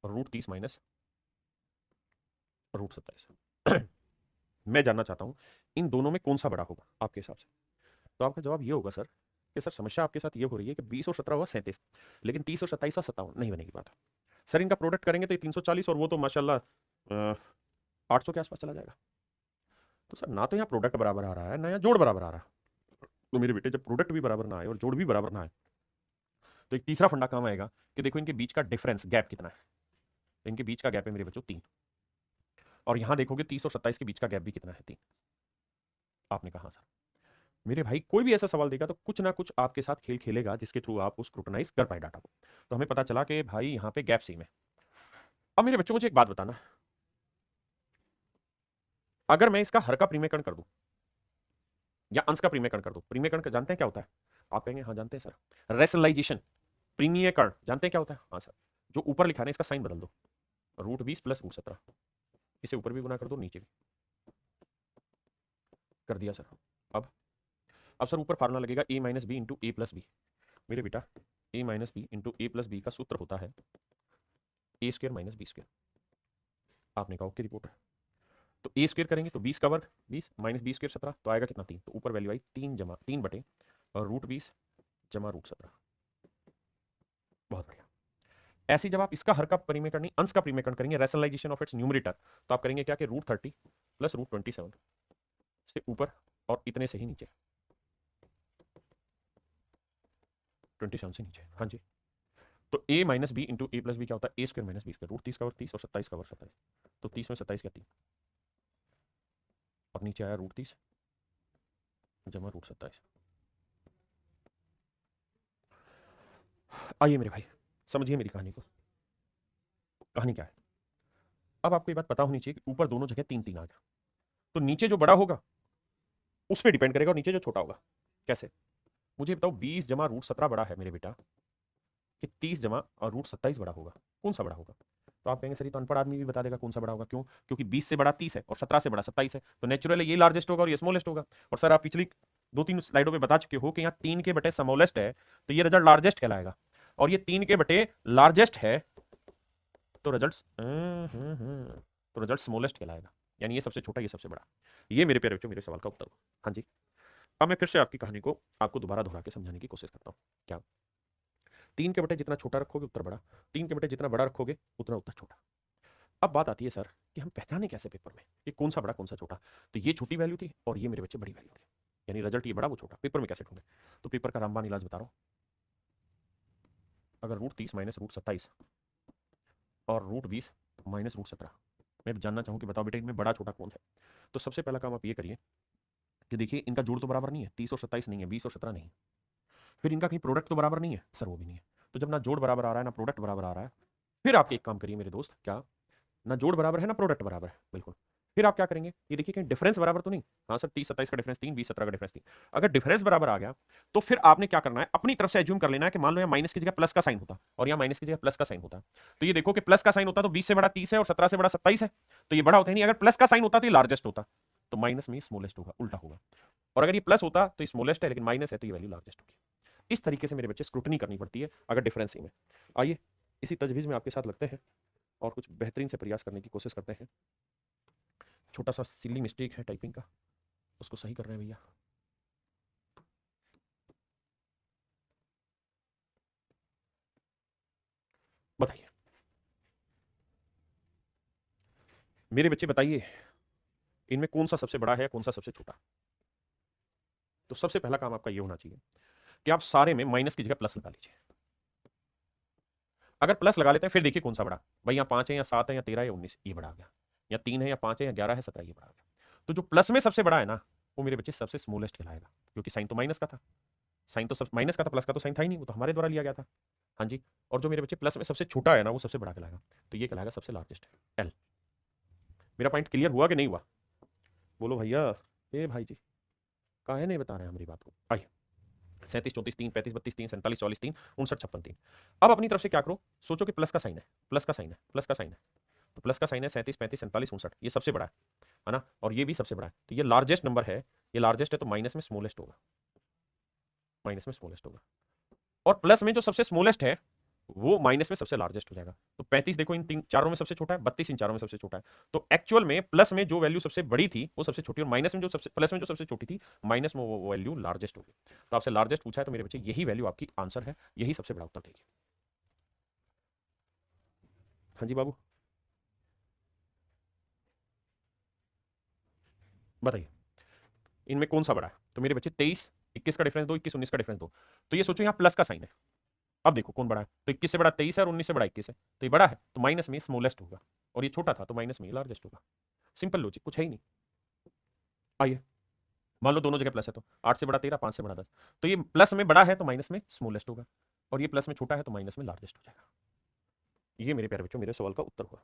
√30 माइनस √27। मैं जानना चाहता हूं इन दोनों में कौन सा बड़ा होगा आपके हिसाब से। तो आपका जवाब ये होगा सर कि सर समस्या आपके साथ ये हो रही है कि 20 और 17 हुआ 37, लेकिन 30 और 27 और 57 नहीं बनेगी बात। सर इनका प्रोडक्ट करेंगे तो ये 340 और वो तो माशाल्लाह 800 के आसपास चला जाएगा। तो सर ना तो यहाँ प्रोडक्ट बराबर आ रहा है ना यहाँ जोड़ बराबर आ रहा है। तो मेरे बेटे जब प्रोडक्ट भी बराबर ना आए और जोड़ भी बराबर ना आए तो एक तीसरा फंडा काम आएगा कि देखो इनके बीच का डिफरेंस गैप कितना है। इनके बीच का गैप है मेरे बच्चों 3, और यहां देखोगे 30 और 27 के बीच का गैप भी कितना है 3। आपने कहा सर मेरे भाई कोई भी ऐसा सवाल देगा तो कुछ ना कुछ आपके साथ खेल खेलेगा जिसके थ्रू आप उस स्क्रूटनाइज कर पाए डाटा को। तो हमें पता चला कि भाई यहाँ पे गैप सेम है। अब मेरे बच्चों मुझे एक बात बताना, अगर मैं इसका हर का प्रीमेयकरण कर दूं या अंश का प्रीमेयकरण कर दूं, प्रीमेयकरण जानते हैं क्या होता है, आप कहेंगे हाँ जानते हैं सर। रेशनलाइजेशन, प्रीमियकरण जानते हैं क्या होता है, हाँ सर। जो ऊपर लिखा है इसका साइन बदल दो, √20 प्लस √17, इसे ऊपर भी गुना कर दो नीचे भी कर दिया सर। अब सर ऊपर फार्मूला लगेगा a minus B into A plus B. मेरे बेटा a minus B into A plus B का सूत्र होता है A square minus B square. आपने कहा ओके रिपोर्टर, तो ए स्क्र करेंगे तो 20 का वर्ग 20 माइनस बी स्क्र 17, तो आएगा कितना 3, तो ऊपर वैल्यू आई 3 जमा 3 बटे और √20 जमा √17। बहुत बढ़िया। ऐसे जब आप इसका हर का परिमेयकरण नहीं अंश का परिमेयकरण करेंगे, रैशनलाइजेशन ऑफ इट्स न्यूमरेटर, तो आप करेंगे क्या कि √30 प्लस √27 से ऊपर और इतने से ही नीचे, 27 से नीचे। हाँ जी, तो a minus B into A plus B क्या होता है, A square minus B square, √30 का वर्ग 30 और 27 का वर्ग 27, तो 30 में 27 का 3 और नीचे आया √30 जमा √27। आइए मेरे भाई समझिए मेरी कहानी को, कहानी क्या है। अब आपको ये बात पता होनी चाहिए कि ऊपर दोनों जगह 3 3 आ गया, तो नीचे जो बड़ा होगा उस पर डिपेंड करेगा और नीचे जो छोटा होगा। कैसे, मुझे बताओ 20 जमा √17 बड़ा है मेरे बेटा कि 30 जमा और √27 बड़ा होगा, कौन सा बड़ा होगा। तो आप कहेंगे सर ये तो अनपढ़ आदमी भी बता देगा कौन सा बड़ा होगा, क्यों, क्योंकि 20 से बड़ा 30 है और 17 से बड़ा 27 है, तो नेचुरली ये लार्जेस्ट होगा और ये स्मॉलेस्ट होगा। और सर आप पिछली 2 3 स्लाइडों में बता चुके हो कि यहाँ 3 के बटे स्मॉलेस्ट है तो ये रिजल्ट लार्जेस्ट कहलाएगा, और ये 3 के बटे लार्जेस्ट है तो रिजल्ट स्मॉलेस्ट कहलाएगा, यानी ये सबसे छोटा ये सबसे बड़ा। ये मेरे प्यारे बच्चों मेरे सवाल का उत्तर हो। हाँ जी, अब मैं फिर से आपकी कहानी को आपको दोबारा दोहरा के समझाने की कोशिश करता हूँ। क्या, 3 के बटे जितना छोटा रखोगे उतना बड़ा, 3 के बटे जितना बड़ा रखोगे उतना उत्तर छोटा। अब बात आती है सर कि हम पहचाने कैसे पेपर में ये कौन सा बड़ा कौन सा छोटा। तो ये छोटी वैल्यू थी और ये मेरे बच्चे बड़ी वैल्यू थी, यानी रिजल्ट ये बड़ा वो छोटा, पेपर में कैसे ढूंढे। तो पेपर का रामबान इलाज बता रहा हूँ, अगर √30 माइनस √27 और √20 माइनस √17 मैं जानना चाहूँ कि बताओ बेटे इनमें बड़ा छोटा कौन है। तो सबसे पहला काम आप ये करिए कि देखिए इनका जोड़ तो बराबर नहीं है, 30 और 27 नहीं है, 20 और 17 नहीं है, फिर इनका कहीं प्रोडक्ट तो बराबर नहीं है, सर वो भी नहीं है। तो जब ना जोड़ बराबर आ रहा है ना प्रोडक्ट बराबर आ रहा है, फिर आप एक काम करिए मेरे दोस्त, क्या, ना जोड़ बराबर है ना प्रोडक्ट बराबर है, बिल्कुल, फिर आप क्या करेंगे, ये देखिए कहीं डिफरेंस बराबर तो नहीं, हाँ सर 30 27 का डिफरेंस 3, 20 17 का डिफरेंस 3, अगर डिफरेंस बराबर आ गया तो फिर आपने क्या करना है, अपनी तरफ से एज्यूम कर लेना है कि मान लो यहाँ माइनस की जगह प्लस का साइन होता और यहाँ माइनस की जगह प्लस का साइन होता, तो ये देखो कि प्लस का साइन होता तो 20 से बड़ा 30 है और 17 से बड़ा 27 है, तो ये बड़ा होता ही नहीं, अगर प्लस का साइन होता तो ये लार्जेस्ट होता, तो माइनस में स्मॉलेस्ट होगा, उल्टा होगा, और अगर ये प्लस होता तो स्मॉलेस्ट है लेकिन माइनस है तो ये वैल्यू लार्जेस्ट होगी। इस तरीके से मेरे बच्चे स्क्रूटनी करनी पड़ती है अगर डिफरेंस ही में। आइए इसी तजवीज़ में आपके साथ लगते हैं और कुछ बेहतरीन से प्रयास करने की कोशिश करते हैं। छोटा सा सिली मिस्टेक है टाइपिंग का, उसको सही कर रहे हैं भैया। बताइए मेरे बच्चे, बताइए इनमें कौन सा सबसे बड़ा है, कौन सा सबसे छोटा। तो सबसे पहला काम आपका ये होना चाहिए कि आप सारे में माइनस की जगह प्लस लगा लीजिए। अगर प्लस लगा लेते हैं फिर देखिए कौन सा बड़ा, भाई यहाँ 5 है या 7 है या 13 या 19, ये बड़ा आ गया, या 3 है या 5 है या 11 है 17, ये बड़ा आ गया। तो जो प्लस में सबसे बड़ा है ना, वो मेरे बच्चे सबसे स्मॉलेस्ट कहलाएगा, क्योंकि साइन तो माइनस का था, साइन तो सब माइनस का था, प्लस का तो साइन था ही नहीं, वो तो हमारे द्वारा लिया गया था। हाँ जी, और जो मेरे बच्चे प्लस में सबसे छोटा है ना, वो सबसे बड़ा कहलाएगा, तो ये कहलाएगा सबसे लार्जेस्ट एल। मेरा पॉइंट क्लियर हुआ कि नहीं हुआ, बोलो भैया। ए भाई जी, काहे नहीं बता रहे हैं हमारी बात को। आइए 37 34 3 35 32 3 47 44 3 59 56 3। अब अपनी तरफ से क्या करो, सोचो कि प्लस का साइन है, प्लस का साइन है, प्लस का साइन है, तो प्लस का साइन है 37 35 47 59, ये सबसे बड़ा है ना, और ये भी सबसे बड़ा है, तो ये लार्जेस्ट नंबर है, ये लार्जेस्ट है तो माइनस में स्मॉलेस्ट होगा, माइनस में स्मॉलेस्ट होगा, और प्लस में जो सबसे स्मॉलेस्ट है वो माइनस में सबसे लार्जेस्ट हो जाएगा। तो 35 देखो इन तीन चारों में सबसे छोटा है, 32 इन चारों में सबसे छोटा है, तो एक्चुअल में प्लस में जो वैल्यू सबसे बड़ी थी वो सबसे छोटी, और माइनस में जो सबसे प्लस में जो सबसे छोटी थी माइनस में वो वैल्यू लार्जेस्ट होगी। तो आपसे लार्जेस्ट पूछा है तो मेरे बच्चे यही वैल्यू आपकी आंसर है, यही सबसे बड़ा उत्तर देगी। हाँ जी बाबू बताइए इनमें कौन सा बड़ा है, तो मेरे बच्चे 23 21 का डिफरेंस दो, 21 19 का डिफरेंस दो, तो ये सोचो यहाँ प्लस का साइन है, अब देखो कौन बड़ा है, तो 21 से बड़ा 23 है और 19 से बड़ा 21 है, तो ये बड़ा है तो माइनस में स्मॉलेस्ट होगा, और ये छोटा था तो माइनस में लार्जेस्ट होगा। सिंपल लॉजिक, कुछ है ही नहीं। आइए मान लो दोनों जगह प्लस है, तो 8 से बड़ा 13 5 से बड़ा 10, तो ये प्लस में बड़ा है तो माइनस में स्मॉलेस्ट होगा, और ये प्लस में छोटा है तो माइनस में लार्जेस्ट हो जाएगा। ये मेरे प्यारे बच्चों मेरे सवाल का उत्तर हुआ।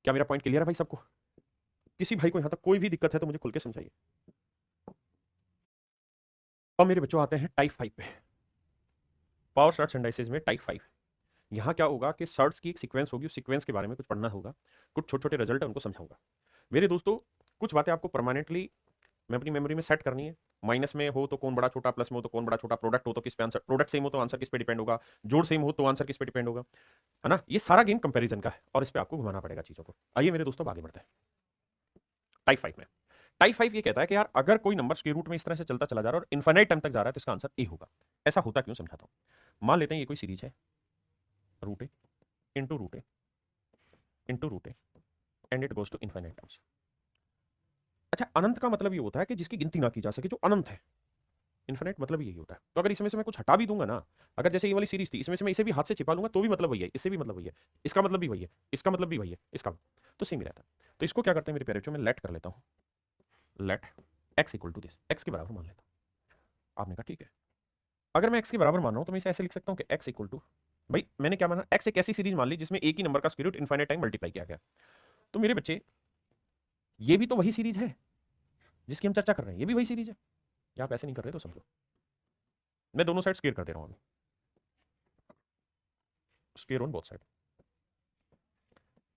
क्या मेरा पॉइंट क्लियर है भाई सबको, किसी भाई को यहां तक कोई भी दिक्कत है तो मुझे खुल के समझाइए। अब मेरे बच्चों आते हैं टाइप 5 पे, पावर शॉर्ट्स एंड डाइसेस में टाइप 5। यहाँ क्या होगा कि शॉर्ट्स की एक सीक्वेंस होगी, उस सीक्वेंस के बारे में कुछ पढ़ना होगा, कुछ छोटे छोटे रिजल्ट है उनको समझाऊंगा। मेरे दोस्तों कुछ बातें आपको परमानेंटली मैं अपनी मेमोरी में सेट करनी है। माइनस में हो तो कौन बड़ा छोटा, प्लस में हो तो कौन बड़ा छोटा, प्रोडक्ट हो तो किस पे आंसर, प्रोडक्ट सेम हो तो आंसर किस पे डिपेंड होगा, जोड़ सेम हो तो आंसर किस पे डिपेंड होगा, है ना। ये सारा गेम कंपैरिजन का है और इस पे आपको घुमाना पड़ेगा चीजों को। आइए मेरे दोस्तों आगे बढ़ते हैं टाइप 5 में। टाइप 5 ये कहता है कि यार अगर कोई नंबर स्क्वायर रूट में इस तरह से चलता चला जा रहा है और इनफाइनाइट टाइम तक जा रहा है तो इसका आंसर ए होगा। ऐसा होता क्यों समझाता हूं। मान लेते हैं ये कोई सीरीज है, root A into root A into root A and it goes to infinite times. अच्छा अनंत का मतलब ये होता है कि जिसकी गिनती ना की जा सके, जो अनंत है। इनफिनिट मतलब यही होता है। तो अगर इसमें से मैं कुछ हटा भी दूंगा ना, अगर जैसे ये वाली सीरीज थी इसमें से मैं इसे भी हाथ से छिपा लूंगा तो भी मतलब वही है, इससे भी मतलब वही है, इसका मतलब भी वही है, इसका मतलब भी वही है, इसका तो सेम ही रहता है। तो इसको क्या करते हैं मेरे प्यारे बच्चों, मैं लेट कर लेता हूँ, let X equal to this, X के बराबर मान लेता हूँ। आपने कहा ठीक है, अगर मैं एक्स के बराबर मान रहा हूँ तो मैं इसे ऐसे लिख सकता हूँ कि एक्स इक्वल टू, भाई मैंने क्या माना, एक्स एक ऐसी सीरीज मान ली जिसमें एक ही नंबर का square root infinite time multiply किया गया। तो मेरे बच्चे ये भी तो वही सीरीज है जिसकी हम चर्चा कर रहे हैं, ये भी वही सीरीज है। या आप ऐसे नहीं कर रहे तो समझो, मैं दोनों साइड स्क्वायर कर दे रहा हूँ, स्क्वायर ऑन बोथ साइड।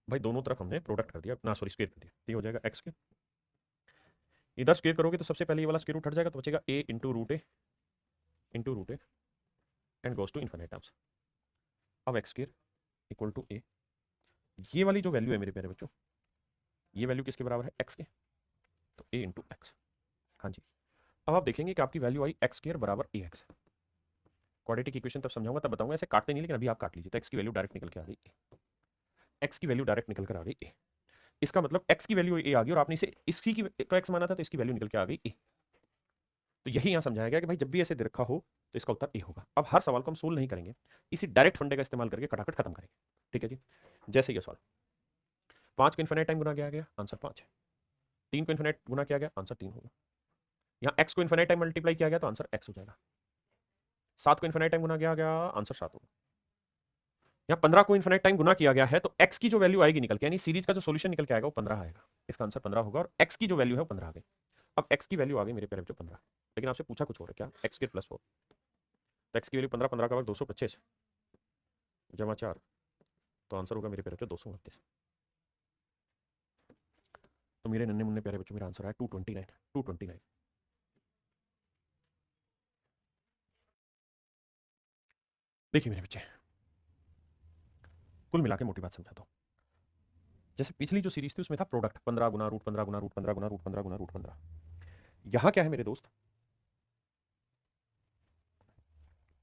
भाई दोनों तरफ हमने प्रोडक्ट कर दिया ना, सॉरी स्क्वायर कर दिया, तो ये हो जाएगा एक्स के, इधर स्क्वायर करोगे तो सबसे पहले ये वाला स्क्वायर रूट हट जाएगा तो बचेगा A into root A and goes to infinite terms. अब X square equal to A, ये वाली जो वैल्यू है मेरे प्यारे बच्चों, ये वैल्यू किसके बराबर है, एक्स के, तो ए इंटू एक्स। हाँ जी, अब आप देखेंगे कि आपकी वैल्यू आई एक्स स्क्वायर बराबर ए एक्स। क्वाड्रेटिक इक्वेशन तब समझाऊंगा तब बताऊंगा, ऐसे काटते नहीं लेकिन अभी आप काट लीजिए। तो एक्स की वैल्यू डायरेक्ट निकल के आ गई ए, एक्स की वैल्यू डायरेक्ट निकल कर आ गई ए, इसका मतलब एक्स की वैल्यू ए आ गई और आपने इसे इसकी की तो एक्स माना था तो इसकी वैल्यू निकल के आ गई ए। तो यही यहाँ समझाया गया कि भाई जब भी ऐसे दे रखा हो तो इसका उत्तर ए होगा। अब हर सवाल को हम सोल्व नहीं करेंगे, इसी डायरेक्ट फंडे का इस्तेमाल करके खटाखट खत्म करेंगे। ठीक है जी, जैसे ये सवाल 5 को इन्फिनाइट टाइम गुना किया गया, आंसर 5 है। 3 को इन्फिनाइट गुना किया गया, आंसर 3 होगा। यहाँ एक्स को इन्फिनाइट टाइम मल्टीप्लाई किया गया तो आंसर एक्स हो जाएगा। 7 को इन्फिनाइट टाइम गुना किया गया, आंसर 7 होगा। यहाँ 15 को इन्फिनिट टाइम गुना किया गया है तो x की जो वैल्यू आएगी निकल के, यानी सीरीज का जो सोल्यूशन निकल के आएगा वो 15 आएगा। इसका आंसर 15 होगा और x की जो वैल्यू है वो 15 आ गई। अब x की वैल्यू आ गई मेरे प्यारे बच्चों 15, लेकिन आपसे पूछा कुछ और है, क्या x स्क्वायर प्लस 4, तो x की वैल्यू 15, 15 का वर्ग 225 जमा 4, तो आंसर होगा मेरे प्यारे बच्चों 229। तो मेरे नन्हे मुन्ने प्यारे बच्चों मेरा आंसर है 229, 229। देखिए मेरे बच्चे, कुल मिला के मोटी बात समझाता हूँ। जैसे पिछली जो सीरीज थी उसमें था प्रोडक्ट 15 गुना रूट 15 गुना रूट 15 गुना रूट 15 गुना रूट 15। यहां क्या है मेरे दोस्त,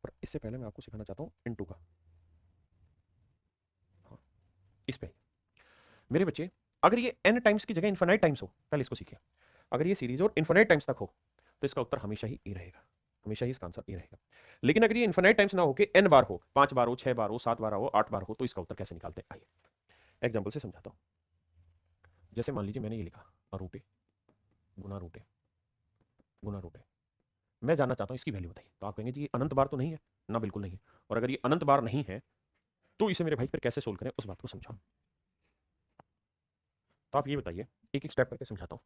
पर इससे पहले मैं आपको सिखाना चाहता हूं इनटू का। हाँ, इस पे मेरे बच्चे, अगर ये n टाइम्स की जगह इन्फिनाइट टाइम्स हो, पहले इसको सीखिए, अगर ये सीरीज और इन्फिनाइट टाइम्स तक हो तो इसका उत्तर हमेशा ही ए रहेगा, हमेशा ही इसका आंसर ए रहेगा। लेकिन अगर ये इन्फिनाइट टाइम्स ना हो के n बार हो, 5 बार हो, 6 बार हो, 7 बार हो, 8 बार हो, तो इसका उत्तर कैसे निकालते हैं, आइए एग्जाम्पल से समझाता हूं। जैसे मान लीजिए मैंने ये लिखा रूटे गुना रूटे गुना रूटे, मैं जानना चाहता हूं इसकी वैल्यू बताइए, तो आप कहेंगे जी ये अनंत बार तो नहीं है ना, बिल्कुल नहीं है। और अगर ये अनंत बार नहीं है तो इसे मेरे भाई फिर कैसे सोल्व करें उस बात को समझाओ। तो आप ये बताइए, एक एक स्टेप करके समझाता हूं।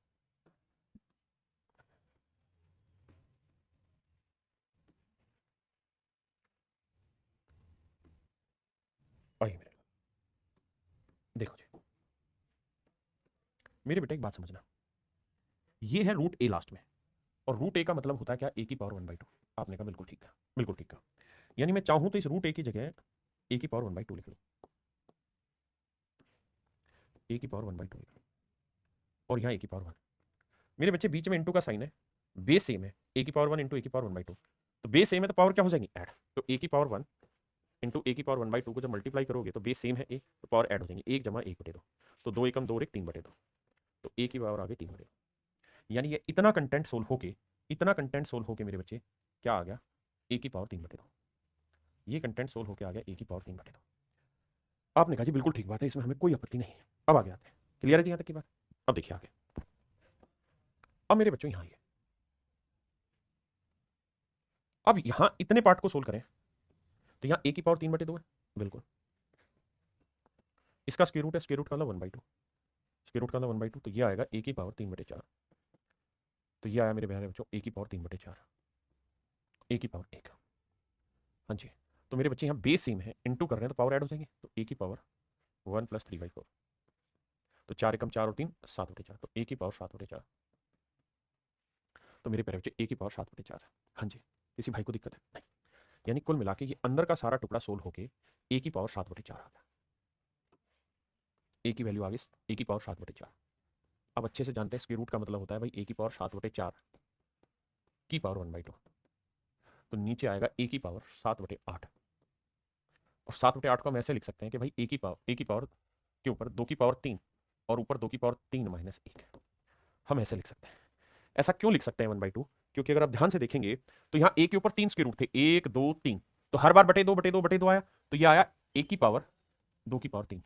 आइए मेरे, देखो जी मेरे बेटे एक बात समझना, ये है रूट ए लास्ट में, और रूट ए का मतलब होता है क्या, ए की पावर 1/2। आपने कहा बिल्कुल ठीक है, बिल्कुल ठीक है। यानी मैं चाहूं तो इस रूट ए की जगह ए की पावर 1/2 लिख लूं, ए की पावर 1/2 लिख लूं, और यहाँ ए की पावर 1। मेरे बच्चे बीच में इंटू का साइन है, बेस सेम है, ए की पावर 1 इंटू ए की पावर 1/2, तो बेस सेम है तो पावर क्या हो जाएगी, ऐड। तो ए की पावर 1 इंटू ए की पावर 1/2 को जब मल्टीप्लाई करोगे तो बेस सेम है ए, तो पावर ऐड हो जाएंगे, 1 जमा 1/2, तो 2 एकम 2 और 1 3/2, तो ए की पावर आ गई 3/2। यानी ये इतना कंटेंट सोल्व होके, इतना कंटेंट सोल्व होके मेरे बच्चे क्या आ गया, ए की पावर 3/2। ये कंटेंट सोल्व होके आ गया ए की पावर 3/2। आपने कहा जी बिल्कुल ठीक बात है, इसमें हमें कोई आपत्ति नहीं है। अब आगे आते हैं, क्लियर है जी यहाँ तक की बात। अब देखिए आगे, अब मेरे बच्चों यहाँ आइए, अब यहाँ इतने पार्ट को सोल्व करें तो यहाँ ए की पावर 3/2 है, बिल्कुल। इसका स्क्वायर रूट है, स्क्वायर रूट का मतलब 1/2, स्क्वायर रूट का मतलब 1/2, तो ये आएगा ए की पावर 3/4। तो ये आया मेरे प्यारे बच्चों ए की पावर 3/4, ए की पावर 1। हाँ जी, तो मेरे बच्चे यहाँ बेस सेम है, इंटू कर रहे हैं तो पावर ऐड हो जाएंगे, तो ए की पावर 1 + 3/4, तो 4 एकम 4 और 3 7/4, तो ए की पावर 7/4। तो मेरे प्यारे बच्चे ए की पावर 7/4। हाँ जी, किसी भाई को दिक्कत है नहीं, यानी कुल मिला के ये अंदर का सारा टुकड़ा सोल्व होके ए की पावर 7/4 आ गया, ए की वैल्यू आ गई ए की पावर 7/4। अब अच्छे से जानते हैं स्क्वायर रूट का मतलब होता है भाई ए की पावर 7/4 की पावर 1/2, तो नीचे आएगा ए की पावर 7/8, और 7/8 को हम ऐसे लिख सकते हैं कि भाई ए की पावर के ऊपर 2 की पावर 3 और ऊपर 2 की पावर 3 - 1, हम ऐसे लिख सकते हैं। ऐसा क्यों लिख सकते हैं 1/2, क्योंकि अगर आप ध्यान से देखेंगे तो यहाँ ए के ऊपर 3 स्क्वायर रूट थे, 1 2 3, तो हर बार बटे 2 आया, तो ये आया ए की पावर 2 की पावर 3,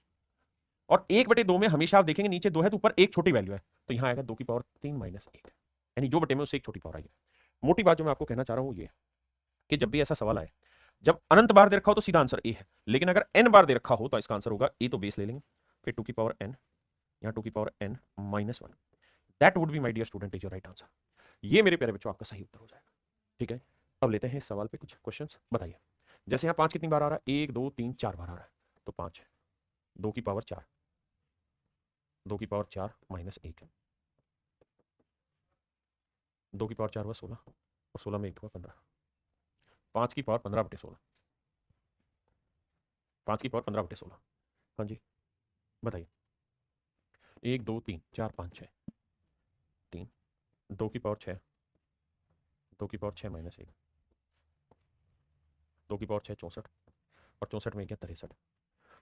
और 1/2 में हमेशा आप देखेंगे नीचे 2 है तो ऊपर एक छोटी वैल्यू है, तो यहाँ आएगा 2 की पावर 3 - 1, यानी जो बटे में उससे एक छोटी पावर आई है। मोटी बात जो मैं आपको कहना चाह रहा हूँ ये कि जब भी ऐसा सवाल आए, जब अनंत बार दे रखा हो तो सीधा आंसर ए है, लेकिन अगर एन बार दे रखा हो तो इसका आंसर होगा ए, तो बेस ले लेंगे, फिर 2 की पावर n, यहाँ 2 की power n - 1, that would be my dear student is your right answer. ये मेरे प्यारे बच्चों आपका सही उत्तर हो जाएगा। ठीक है, अब लेते हैं इस सवाल पे कुछ क्वेश्चंस, बताइए। जैसे यहाँ 5 कितनी बार आ रहा है, 1 2 3 4 बार आ रहा है, तो 5, 2 की पावर 4, 2 की पावर 4 - 1, 2 की पावर 4 हुआ 16, और 16 में 1 हुआ 15, 5 की पावर 15/16, 5 की पावर 15/16। हाँ जी, बताइए। 1 2 3 4 5 6, 3, 2 की पावर 6, 2 की पावर 6 - 1, 2 की पावर 6 64, और 64 में 1 है 63,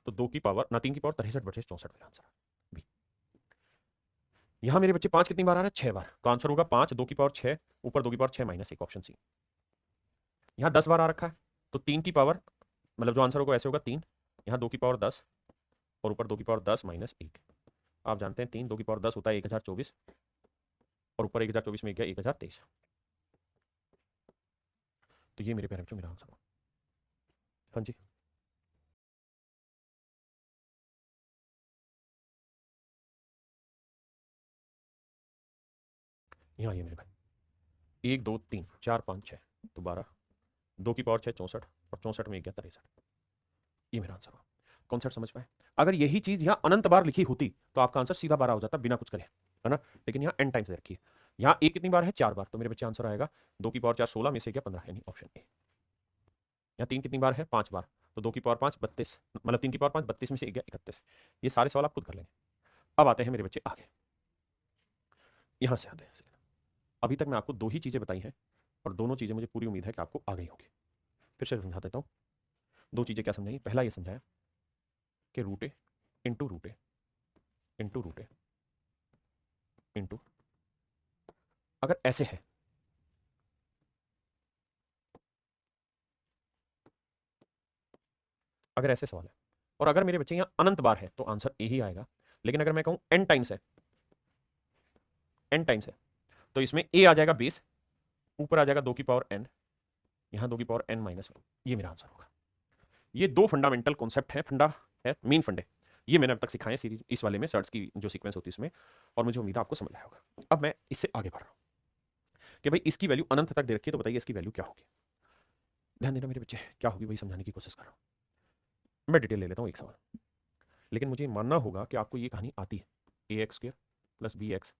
तो 2 की पावर ना 3 की पावर 63/64 मेरा आंसर बी। यहाँ मेरे बच्चे 5 कितनी बार आ रहा है, 6 बार, तो आंसर होगा 5 2 की पावर 6 ऊपर 2 की पावर 6 - 1, ऑप्शन सी। यहाँ 10 बार आ रखा है, तो 3 की पावर मतलब जो आंसर होगा ऐसे होगा 3, यहाँ 2 की पावर 10 और ऊपर 2 की पावर 10 - 1। आप जानते हैं 3 2 की पावर 10 होता है 1024, और ऊपर 1024 में 1 गया 1023, तो ये मेरे प्यारे बच्चों मेरा आंसर हो। हाँ जी। यहाँ ये मेरे भाई 1 2 3 4 5 6 तो 12, 2 की पावर 6 64 और 64 में 1 गया 63। ये मेरा आंसर हुआ। कॉन्सेप्ट समझ पाए? अगर यही चीज यहाँ अनंत बार लिखी होती तो आपका आंसर सीधा 12 हो जाता बिना कुछ करे, है ना। लेकिन यहाँ एन टाइम्स दे रखी है। यहाँ ए कितनी बार है? 4 बार। तो मेरे बच्चे आंसर आएगा 2 की पावर 4 16 में से क्या 15, यानी ऑप्शन ए। यहाँ 3 कितनी बार है? 5 बार। तो 2 की पावर 5 32, मतलब 3 की पावर 5 32 में से 1 गया 31। ये सारे सवाल आप खुद कर लेंगे। अब आते हैं मेरे बच्चे आगे, यहाँ से आते हैं। अभी तक मैं आपको 2 ही चीजें बताई हैं और दोनों चीजें मुझे पूरी उम्मीद है कि आपको आ गई होगी। फिर से समझा देता हूँ। 2 चीजें क्या समझाई? पहला ये समझाया कि root A into root A into root A into, अगर ऐसे है अगर ऐसे सवाल है और अगर मेरे बच्चे यहाँ अनंत बार है तो आंसर ए ही आएगा। लेकिन अगर मैं कहूँ एन टाइम्स है, एन टाइम्स है, तो इसमें ए आ जाएगा बेस, ऊपर आ जाएगा 2 की पावर एन, यहाँ 2 की पावर एन माइनस 1। ये मेरा आंसर होगा। ये 2 फंडामेंटल कॉन्सेप्ट है, फंडा है, मेन फंडे। ये मैंने अब तक सिखाए सीरीज इस वाले में, सर्च की जो सीक्वेंस होती है इसमें, और मुझे उम्मीद है आपको समझ आया होगा। अब मैं इससे आगे बढ़ रहा हूँ कि भाई इसकी वैल्यू अनंत तक दे रखी है, तो बताइए इसकी वैल्यू क्या होगी। ध्यान देना मेरे बच्चे, क्या होगी वही समझाने की कोशिश कर रहा हूँ। मैं डिटेल ले लेता हूँ एक सवाल, लेकिन मुझे मानना होगा कि आपको ये कहानी आती है। A X square plus B X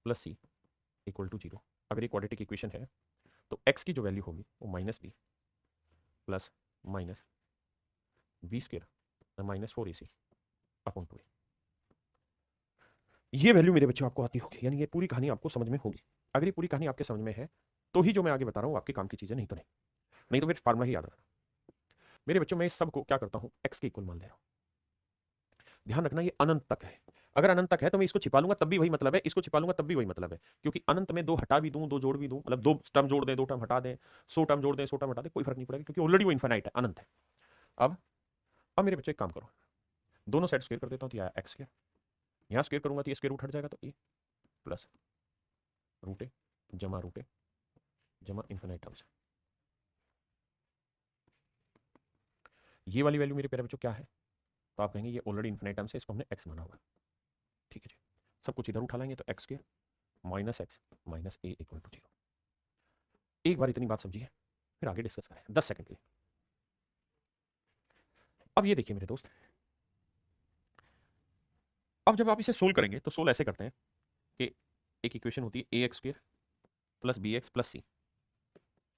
plus C equal to 0। अगर ये क्वाड्रेटिक इक्वेशन है तो एक्स की जो वैल्यू होगी वो minus B plus minus B square minus 4ac upon 2a। ये वैल्यू मेरे बच्चों आपको आती होगी, यानी ये पूरी कहानी आपको समझ में होगी। अगर ये पूरी कहानी आपके समझ में है तो ही जो मैं आगे बता रहा हूँ आपके काम की चीजें, नहीं तो नहीं। नहीं तो फिर फार्मूला ही याद रखना। मेरे बच्चों मैं इस सब को क्या करता हूँ, एक्स के इक्वल मान ले रहा हूँ। ध्यान रखना ये अनंत तक है। अगर अनंत तक है तो मैं इसको छिपा लूंगा तब भी वही मतलब है, इसको छिपा लूंगा तब भी वही मतलब है, क्योंकि अनंत में 2 हटा भी दूं 2 जोड़ भी दूं, मतलब 2 टर्म जोड़ दें 2 टर्म हटा दें, 100 टर्म जोड़ दें 100 टर्म हटा दें, कोई फर्क नहीं पड़ेगा, क्योंकि ऑलरेडी वो इनफाइनाइट है, अनंत है। अब मेरे बच्चे एक काम करो, दोनों साइड स्क्वायर कर देता हूँ तो यह एक्स स्क्वायर, यहाँ स्क्वायर करूंगा तो ये स्क्वायर रूट हट जाएगा, तो ए प्लस रूट ए जमा रूट ए जमा इनफाइनाइट टर्म्स। ये वाली वैल्यू मेरे प्यारे बच्चों क्या है? तो आप कहेंगे ये ऑलरेडी इनफाइनाइट टर्म्स है, इसको हमने एक्स माना हुआ। ठीक है जी, सब कुछ इधर उठा लेंगे तो X square minus X minus A equal to 0। एक बार इतनी बात समझिए, फिर आगे डिस्कस करें 10 सेकंड के लिए। अब ये देखिए मेरे दोस्त, अब जब आप इसे सोल्व करेंगे तो सोल्व ऐसे करते हैं कि एक इक्वेशन होती है A X square plus B X plus C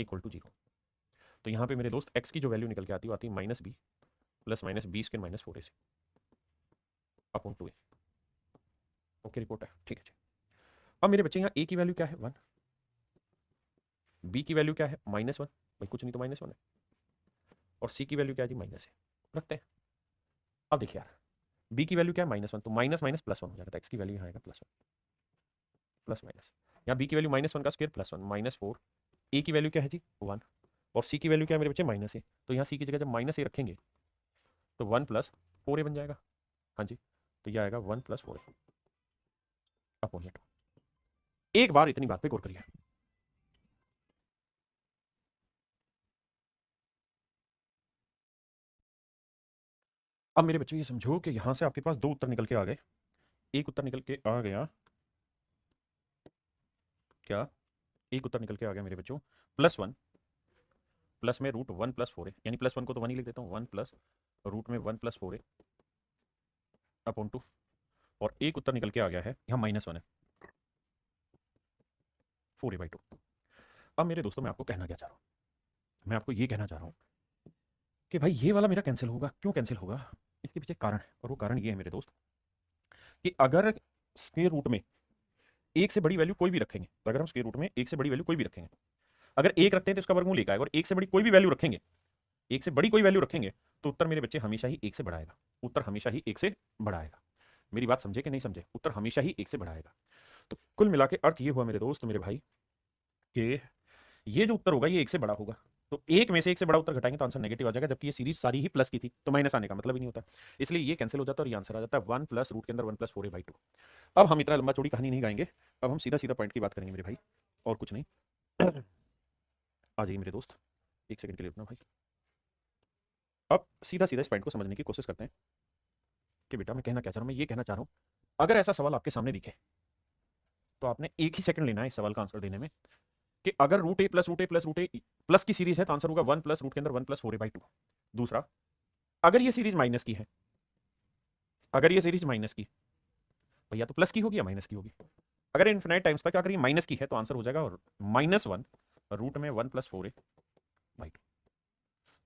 equal to 0। तो यहाँ पे मेरे दोस्त एक्स की जो वैल्यू निकल के आती है वो आती है minus B plus minus B square minus 4ac upon 2a। Okay report है, ठीक है जी। अब मेरे बच्चे यहाँ ए की वैल्यू क्या है 1, बी की वैल्यू क्या है -1, भाई कुछ नहीं तो -1 है, और सी की वैल्यू क्या है जी माइनस है, रखते हैं। अब देखिए यार, बी की वैल्यू क्या है -1, तो माइनस माइनस प्लस 1 हो जाएगा, तो एक्स की वैल्यू यहाँ आएगा +1 प्लस माइनस, यहाँ बी की वैल्यू -1 का स्क्वायर +1 -4, ए की वैल्यू क्या है जी 1, और सी की वैल्यू क्या है मेरे बच्चे माइनस है, तो यहाँ सी की जगह जब माइनस ए रखेंगे तो 1 + 4a बन जाएगा। हाँ जी, तो यह आएगा 1 + 4a अपॉन 2। एक बार इतनी बात पे गौर करिए। अब मेरे बच्चे ये समझो कि यहां से आपके पास 2 उत्तर निकल के आ गए। एक उत्तर निकल के आ गया क्या? एक उत्तर निकल के आ गया मेरे बच्चों +1 प्लस में √1 + 4a, यानी +1 को तो 1 ही लिख देता हूँ, 1 प्लस रूट में 1 + 4a अपॉन 2। और एक उत्तर निकल के आ गया है यहाँ -1 है 4a/2। अब मेरे दोस्तों मैं आपको कहना क्या चाह रहा हूँ, मैं आपको ये कहना चाह रहा हूँ कि भाई ये वाला मेरा कैंसिल होगा। क्यों कैंसिल होगा? इसके पीछे कारण है, और वो कारण ये है मेरे दोस्त कि अगर स्क्वायर रूट में एक से बड़ी वैल्यू कोई भी रखेंगे, तो अगर हम स्क्वायर रूट में एक से बड़ी वैल्यू कोई भी रखेंगे, अगर एक रखते हैं तो इसका वर्गमूल एक आएगा, और एक से बड़ी कोई भी वैल्यू रखेंगे, एक से बड़ी कोई वैल्यू रखेंगे तो उत्तर मेरे बच्चे हमेशा ही एक से बड़ा आएगा। उत्तर हमेशा ही एक से बड़ा आएगा। मेरी बात समझे कि नहीं समझे? उत्तर हमेशा ही एक से बड़ा आएगा। तो कुल मिला के अर्थ ये हुआ मेरे दोस्त मेरे भाई कि ये जो उत्तर होगा ये एक से बड़ा होगा, तो एक में से एक से बड़ा उत्तर घटाएंगे तो आंसर नेगेटिव आ जाएगा, जबकि ये सीरीज सारी ही प्लस की थी, तो माइनस आने का मतलब ही नहीं होता। इसलिए ये कैंसिल हो जाता है और ये आंसर आ जाता है 1 प्लस रूट के अंदर 1 + 4a/2। अब हम इतना लंबा चौड़ी कहानी नहीं गाएंगे, अब हम सीधा सीधा पॉइंट की बात करेंगे मेरे भाई, और कुछ नहीं। आ जाइए मेरे दोस्त, एक सेकंड के लिए रुकना भाई। अब सीधा सीधा इस पॉइंट को समझने की कोशिश करते हैं कि बेटा मैं कहना क्या चाह रहा हूँ। मैं ये कहना चाह रहा हूँ, अगर ऐसा सवाल आपके सामने दिखे तो आपने एक ही सेकंड लेना है इस सवाल का आंसर देने में कि अगर root A plus root A plus root A plus की सीरीज है तो आंसर होगा 1 प्लस रूट के अंदर 1 प्लस 4a/2। दूसरा, अगर ये सीरीज माइनस की है, अगर ये सीरीज माइनस की भैया तो प्लस की होगी या माइनस की होगी। अगर इन्फिनाइट टाइम्स तक अगर ये माइनस की है तो आंसर हो जाएगा -1 रूट में 1 प्लस 4a/2।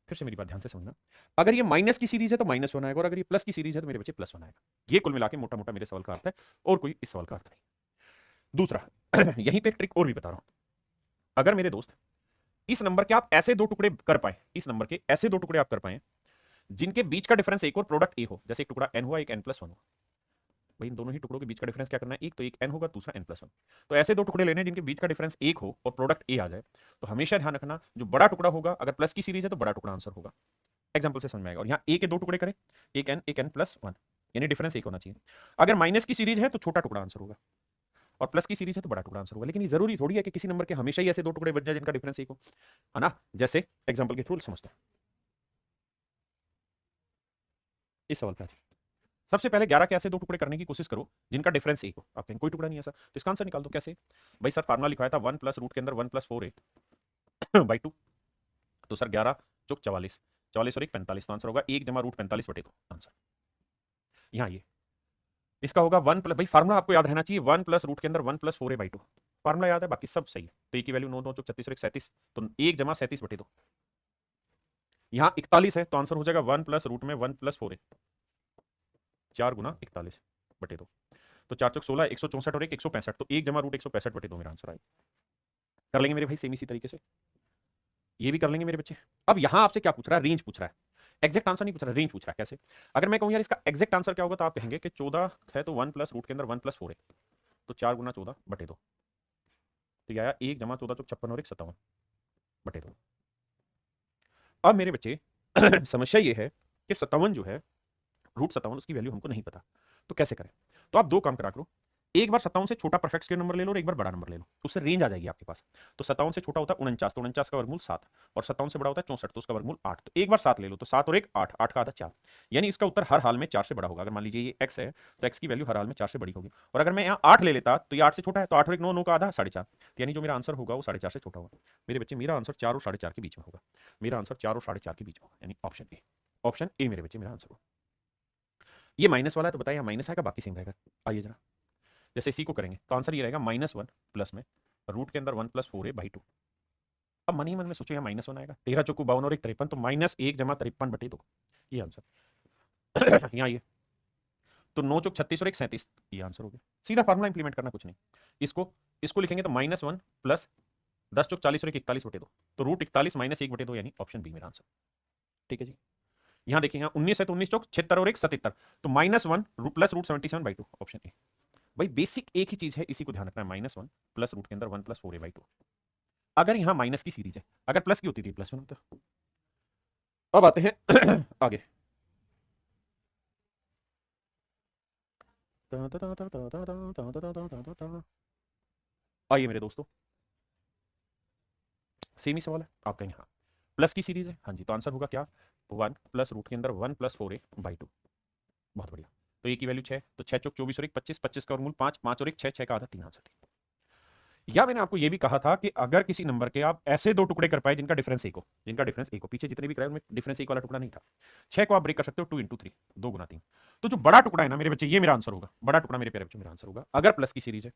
फिर से मेरी बात ध्यान से समझना, अगर ये माइनस की सीरीज है तो -1 आएगा, और अगर ये प्लस की सीरीज है तो मेरे बच्चे +1 आएगा। ये कुल मिला के मोटा मोटा मेरे सवाल का अर्थ है, और कोई इस सवाल का अर्थ नहीं। दूसरा यहीं पे ट्रिक और भी बता रहा हूं, अगर मेरे दोस्त इस नंबर के आप ऐसे दो टुकड़े कर पाए, इस नंबर के ऐसे दो टुकड़े आप कर पाए जिनके बीच का डिफरेंस एक और प्रोडक्ट ए हो, जैसे एक टुकड़ा n हुआ, एक n+1 हुआ, भाई इन दोनों ही टुकड़ों के बीच का डिफरेंस क्या करना है, एक तो एक n होगा, दूसरा n+1। तो ऐसे दो टुकड़े लेने जिनके बीच का डिफरेंस एक हो और प्रोडक्ट ए आ जाए, तो हमेशा ध्यान रखना जो बड़ा टुकड़ा होगा, अगर प्लस की सीरीज है तो बड़ा टुकड़ा आंसर होगा। एग्जाम्पल से समझ में आएगा। और यहाँ ए के दो टुकड़े करें, एक n+1, यानी डिफरेंस एक होना चाहिए। अगर माइनस की सीरीज है तो छोटा टुकड़ा आंसर होगा, और प्लस की सीरीज है तो बड़ा टुकड़ा आंसर होगा। लेकिन ये जरूरी थोड़ी है कि किसी नंबर के हमेशा ही ऐसे दो टुकड़े बच जाए जिनका डिफरेंस एक हो, है ना। जैसे एग्जाम्पल के थ्रू समझते हैं इस सवाल पे। सबसे पहले 11 के ऐसे दो टुकड़े करने की कोशिश करो जिनका डिफरेंस एक हो। आप कहें कोई टुकड़ा नहीं है सर, तो इसका आंसर निकाल दो। कैसे भाई सर, फार्मूला लिखवाया था 1 प्लस रूट के अंदर 1 प्लस 4a/2। तो सर 11 चौक 44, 44 और 1 45, तो आंसर होगा 1 जमा रूट 45/2। आंसर यहाँ ये इसका होगा 1 प्लस, भाई फार्मूला आपको याद रहना चाहिए, 1 प्लस रूट के अंदर 1 प्लस 4a/2। फार्मूला याद है, बाकी सब सही है। तो ए की वैल्यू 9 9 चौक 36 और 1 37, तो 1 जमा 37/2। यहाँ 41 है तो आंसर हो जाएगा 1 प्लस रूट में 1 प्लस 4a, 4 गुना 41/2। तो 4 चौक 16, 164 और 1 165, तो 1 जमा रूट 165/2 मेरा आंसर आएगा। कर लेंगे मेरे भाई सेम इसी तरीके से, ये भी कर लेंगे मेरे बच्चे। अब यहां आपसे क्या पूछ रहा है, रेंज पूछ रहा है, एग्जैक्ट आंसर नहीं पूछ रहा, रेंज पूछ रहा है। कैसे, अगर मैं कहूं यार इसका एग्जैक्ट आंसर क्या होगा, तो आप कहेंगे कि 14 है तो 1 प्लस रूट के अंदर 1 प्लस 4 है, तो 4 गुना 14/2, तो यह आया 1 जमा 14 चौक 56 और 1 57/2। अब मेरे बच्चे समस्या ये है कि 57 जो है, रूट 57, उसकी वैल्यू हमको नहीं पता, तो कैसे करें। तो आप दो काम करा करो, एक बार 57 से छोटा परफेक्ट स्क्वायर नंबर ले लो और एक बार बड़ा नंबर ले लो, तो उससे रेंज आ जाएगी आपके पास। तो 57 से छोटा होता है 49, तो 49 का वर्गमूल 7, और 57 से बड़ा होता है 64, तो उसका वर्गमूल 8। तो एक बार 7 ले लो, तो 7 और 1 8, 8 का आधा 4, यानी इसका उत्तर हर हाल में 4 से बड़ा होगा। अगर मान लीजिए ये x है तो x की वैल्यू हर हाल में 4 से बड़ी होगी। और अगर मैं यहाँ 8 ले लेता तो ये 8 से छोटा है, तो 8 और 1 9, 9 का आधा 4.5, यानी जो मेरा आंसर होगा वो 4.5 से छोटा होगा। मेरे बच्चे मेरा आंसर 4 और 4.5 के बीच में होगा, मेरा आंसर 4 और 4.5 के बीच में होगा, यानी ऑप्शन ए। ऑप्शन ए मेरे बच्चे मेरा आंसर होगा। ये माइनस वाला है तो बताइए यहाँ माइनस आएगा बाकी सेम रहेगा। आइए जरा, जैसे इसी को करेंगे तो आंसर ये रहेगा -1 प्लस में रूट के अंदर 1 प्लस 4a/2। अब मन ही मन में सोचो यहाँ -1 आएगा, 13 चौको 52 और 1 53, तो -1 जमा 53/2, ये आंसर यहाँ ये, तो 9 चौक 36 और 1 37, ये आंसर हो गया। सीधा फार्मूला इंप्लीमेंट करना, कुछ नहीं। इसको लिखेंगे तो -1 प्लस 10 चौक 40 और 1 41/2, तो रूट 41 -1/2, यानी ऑप्शन बी मेरा आंसर। ठीक है जी। यहाँ देखिए, यहाँ 19 है तो 19 चौक 76 और 1 77, तो -1 प्लस रूट 77/2, ऑप्शन ए। भाई बेसिक एक ही चीज है, इसी को ध्यान रखना है, -1 प्लस रूट के अंदर 1 प्लस 4a/2। अगर यहां माइनस की सीरीज है, अगर प्लस की होती थी +1 होता। अब आते हैं आगे। आइए मेरे दोस्तों, सेम ही सवाल है। आप कहेंगे हाँ प्लस की सीरीज है, हाँ जी, तो आंसर होगा क्या, 1 प्लस रूट के अंदर 1 प्लस 4a/2। बहुत बढ़िया। तो ए की वैल्यू 6, तो 6 चौक 24 और 1 25, 25 का वर्गमूल 5, 5 और 1 6, 6 का आधा 3, आंसर 3। या मैंने आपको यह भी कहा था कि अगर किसी नंबर के आप ऐसे दो टुकड़े कर पाए जिनका डिफरेंस एक हो, जिनका डिफरेंस एक हो, पीछे जितने भी कराए उनमें डिफरेंस एक वाला टुकड़ा नहीं था। 6 को आप ब्रेक कर सकते हो 2 × 3, 2 गुना 3। तो जो बड़ा टुकड़ा है ना मेरे बच्चे, ये मेरा आंसर होगा, बड़ा टुकड़ा मेरे प्यारे बच्चों मेरा आंसर होगा, अगर प्लस की सीरीज है।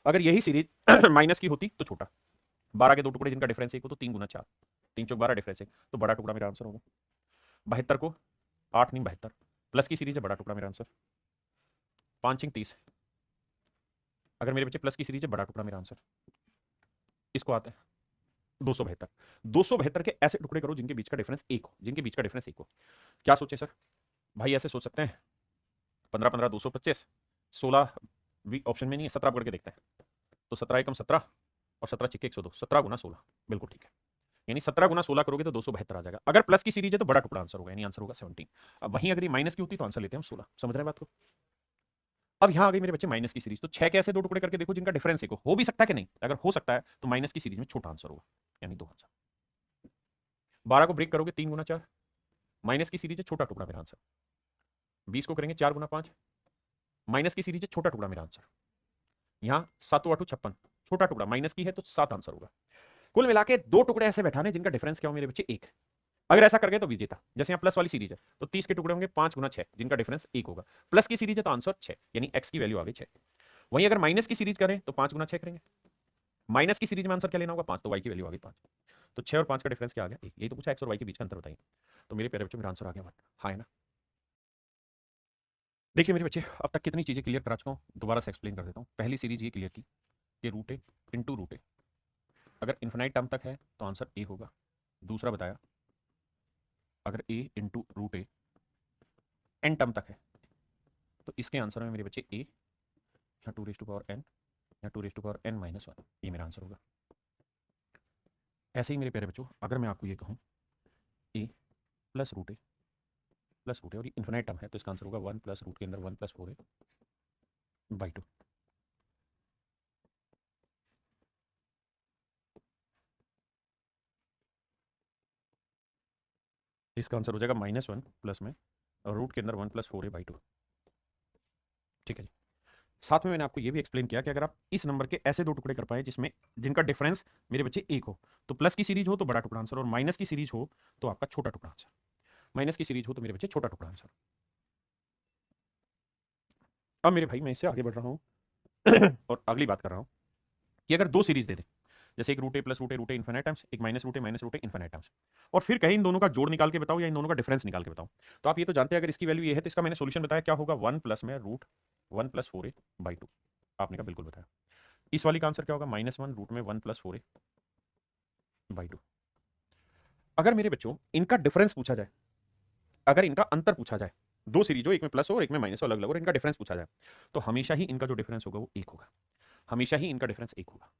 अगर यही सीरीज माइनस की होती तो छोटा। 12 के दो टुकड़े जिनका डिफरेंस एक हो, तो 3 × 4, 3 चौक 12 डिफरेंस है, तो बड़ा टुकड़ा मेरा आंसर होगा। 72 को 8 नहीं 72, प्लस की सीरीज है, बड़ा टुकड़ा मेरा आंसर। 5 × 30, अगर मेरे बच्चे प्लस की सीरीज है, बड़ा टुकड़ा मेरा आंसर। इसको आते हैं 272, 272 के ऐसे टुकड़े करो जिनके बीच का डिफरेंस एक हो, जिनके बीच का डिफरेंस एक हो। क्या सोचे सर, भाई ऐसे सोच सकते हैं 15 15 225, 16 भी ऑप्शन में नहीं है, 17 पकड़ के देखते हैं, तो 17 एकम 17 और 17 छिक्के 102, 17 गुना 16, बिल्कुल ठीक है, यानी 17 गुना 16 करोगे तो 272 आ जाएगा। अगर प्लस की सीरीज है तो बड़ा टुकड़ा आंसर होगा, यानी आंसर होगा 17। अब वहीं अगर ये माइनस की होती तो आंसर लेते हैं हम 16। समझ रहे हैं बात को। अब यहां आ गई मेरे बच्चे माइनस की सीरीज, तो 6 के ऐसे दो टुकड़े करके देखो जिनका डिफरेंस एक हो भी सकता है कि नहीं, अगर हो सकता है तो माइनस की सीरीज में छोटा आंसर होगा, यानी 2 आंसर। 12 को ब्रेक करोगे 3 गुना 4, माइनस की सीरीज है, छोटा टुकड़ा मेरा आंसर। 20 को करेंगे 4 गुना 5, माइनस की सीरीज है, छोटा टुकड़ा मेरा आंसर। यहाँ 7 8 56, छोटा टुकड़ा माइनस की है तो 7 आंसर होगा। कुल मिला के 2 टुकड़े ऐसे बैठाने जिनका डिफरेंस क्या हो मेरे बच्चे 1। अगर ऐसा कर गए तो विजेता। जैसे यहाँ प्लस वाली सीरीज है तो 30 के टुकड़े होंगे 5 गुना 6 जिनका डिफरेंस 1 होगा। प्लस की सीरीज है तो आंसर 6, यानी x की वैल्यू आ गई 6। वहीं अगर माइनस की सीरीज करें तो 5 गुना 6 करेंगे। माइनस की सीरीज में आंसर क्या लेना होगा 5, तो y की वैल्यू आ गई 5। तो 6 और 5 का डिफरेंस क्या आ गया 1। यही तो पूछा x और y के बीच का अंतर बताइए। तो मेरे प्यारे बच्चों मेरा आंसर आ गया 1। हाँ है ना। देखिए मेरे बच्चे अब तक कितनी चीजें क्लियर करा चुका हूँ, दोबारा से एक्सप्लेन कर देता हूँ। पहली सीरीज ये क्लियर की कि रूट ए इंटू रूट ए अगर इन्फिनाइट टर्म तक है तो आंसर ए होगा। दूसरा बताया अगर ए into root A N term तक है तो इसके आंसर में मेरे बच्चे ए यहाँ 2 एन या 2 - n - 1, ये मेरा आंसर होगा। ऐसे ही मेरे प्यारे बच्चों अगर मैं आपको ये कहूँ ए प्लस रूट ए और ये इन्फिनाइट टर्म है तो इसका आंसर होगा 1 प्लस रूट के अंदर 1 + 4a/2। इसका आंसर हो जाएगा -1 प्लस में रूट के अंदर 1 + 4a/2। ठीक है जी। साथ में मैंने आपको ये भी एक्सप्लेन किया कि अगर आप इस नंबर के ऐसे दो टुकड़े कर पाए जिसमें जिनका डिफरेंस मेरे बच्चे 1 हो तो प्लस की सीरीज हो तो बड़ा टुकड़ा आंसर और माइनस की सीरीज हो तो आपका छोटा टुकड़ा आंसर। माइनस की सीरीज हो तो मेरे बच्चे छोटा टुकड़ा आंसर। अब मेरे भाई मैं इससे आगे बढ़ रहा हूँ और अगली बात कर रहा हूँ कि अगर दो सीरीज दे दे, जैसे एक root A plus root A infinite times, एक माइनस रूट ए इन्फिनाइट टाइम्स, और फिर कहीं इन दोनों का जोड़ निकाल के बताओ या इन दोनों का डिफरेंस निकाल के बताओ, तो आप ये तो जानते हैं अगर इसकी वैल्यू ये है तो इसका मैंने सोल्यूशन बताया क्या होगा 1 प्लस में रूट 1 + 4a/2। आपने कहा बिल्कुल बताया। इस वाली का आंसर क्या होगा -1 रूट में 1 + 4a/2। अगर मेरे बच्चों इनका डिफरेंस पूछा जाए, अगर इनका अंतर पूछा जाए, दो सीरीज हो एक में प्लस हो और एक में माइनस हो अलग अलग और इनका डिफरेंस पूछा जाए तो हमेशा ही इनका जो डिफरेंस होगा वो 1 होगा। हमेशा ही इनका डिफरेंस 1 होगा।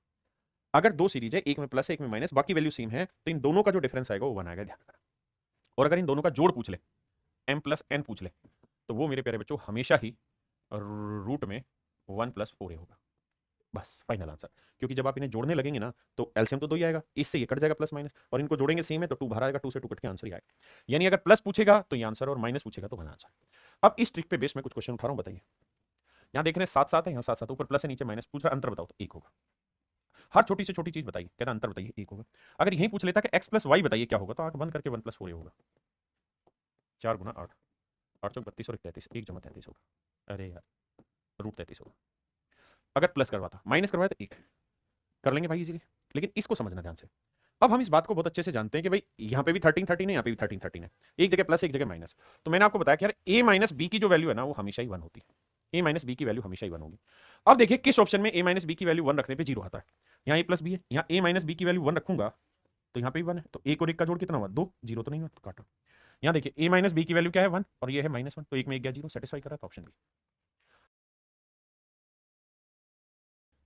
अगर दो सीरीज है एक में प्लस एक में माइनस बाकी वैल्यू सेम है तो इन दोनों का जो डिफरेंस आएगा वो 1 आएगा, ध्यान रखना। और अगर इन दोनों का जोड़ पूछ ले m + n पूछ ले तो वो मेरे प्यारे बच्चों हमेशा ही रूट में 1 + 4a होगा। बस फाइनल आंसर। क्योंकि जब आप इन्हें जोड़ने लगेंगे ना तो एलसीएम तो 2 ही आएगा, इससे ये कट जाएगा प्लस माइनस और इनको जोड़ेंगे सेम है तो 2 बाहर आएगा, 2 से 2 कट के आंसर ही आएगा। यानी अगर प्लस पूछेगा तो ये आंसर और माइनस पूछेगा तो 1 आंसर। अब इस ट्रिक पे बेस में कुछ क्वेश्चन उठा रहा हूं, बताइए। यहाँ देख रहे हैं 7 7 है, यहाँ 7 7, ऊपर प्लस है नीचे माइनस, पूछ रहा अंतर बताओ तो 1 होगा। हर छोटी से छोटी चीज बताइए, कहता अंतर बताइए 1 होगा। अगर यही पूछ लेता कि x + y बताइए क्या होगा तो आंख बंद करके 1 + 4a होगा। 4 × 8, 8 चौक 32 और 33, 1 = 33 होगा। अरे यार रूट 33 होगा। अगर प्लस करवाता, माइनस करवाया तो 1 कर लेंगे भाई इजीली। लेकिन इसको समझना ध्यान से। अब हम इस बात को बहुत अच्छे से जानते हैं कि भाई यहाँ पे भी 13 13 है, यहाँ पे भी 13 13 है, एक जगह प्लस एक जगह माइनस। तो मैंने आपको बताया कि यार a - b की जो वैल्यू है ना वो हमेशा ही 1 होती है। a - b की वैल्यू हमेशा ही 1 होगी। अब देखिए किस ऑप्शन में a - b की वैल्यू 1 रखने पे 0 आता है। यहाँ a + b है, यहाँ a - b की वैल्यू 1 रखूंगा तो यहाँ पे भी 1 है, तो 1 और 1 का जोड़ कितना हुआ 2, 0 तो नहीं हुआ तो काटा। यहाँ देखिए a - b की वैल्यू क्या है 1 और ये है -1, तो एक में एक गया 0, सेटिस्फाई कर रहा था ऑप्शन बी।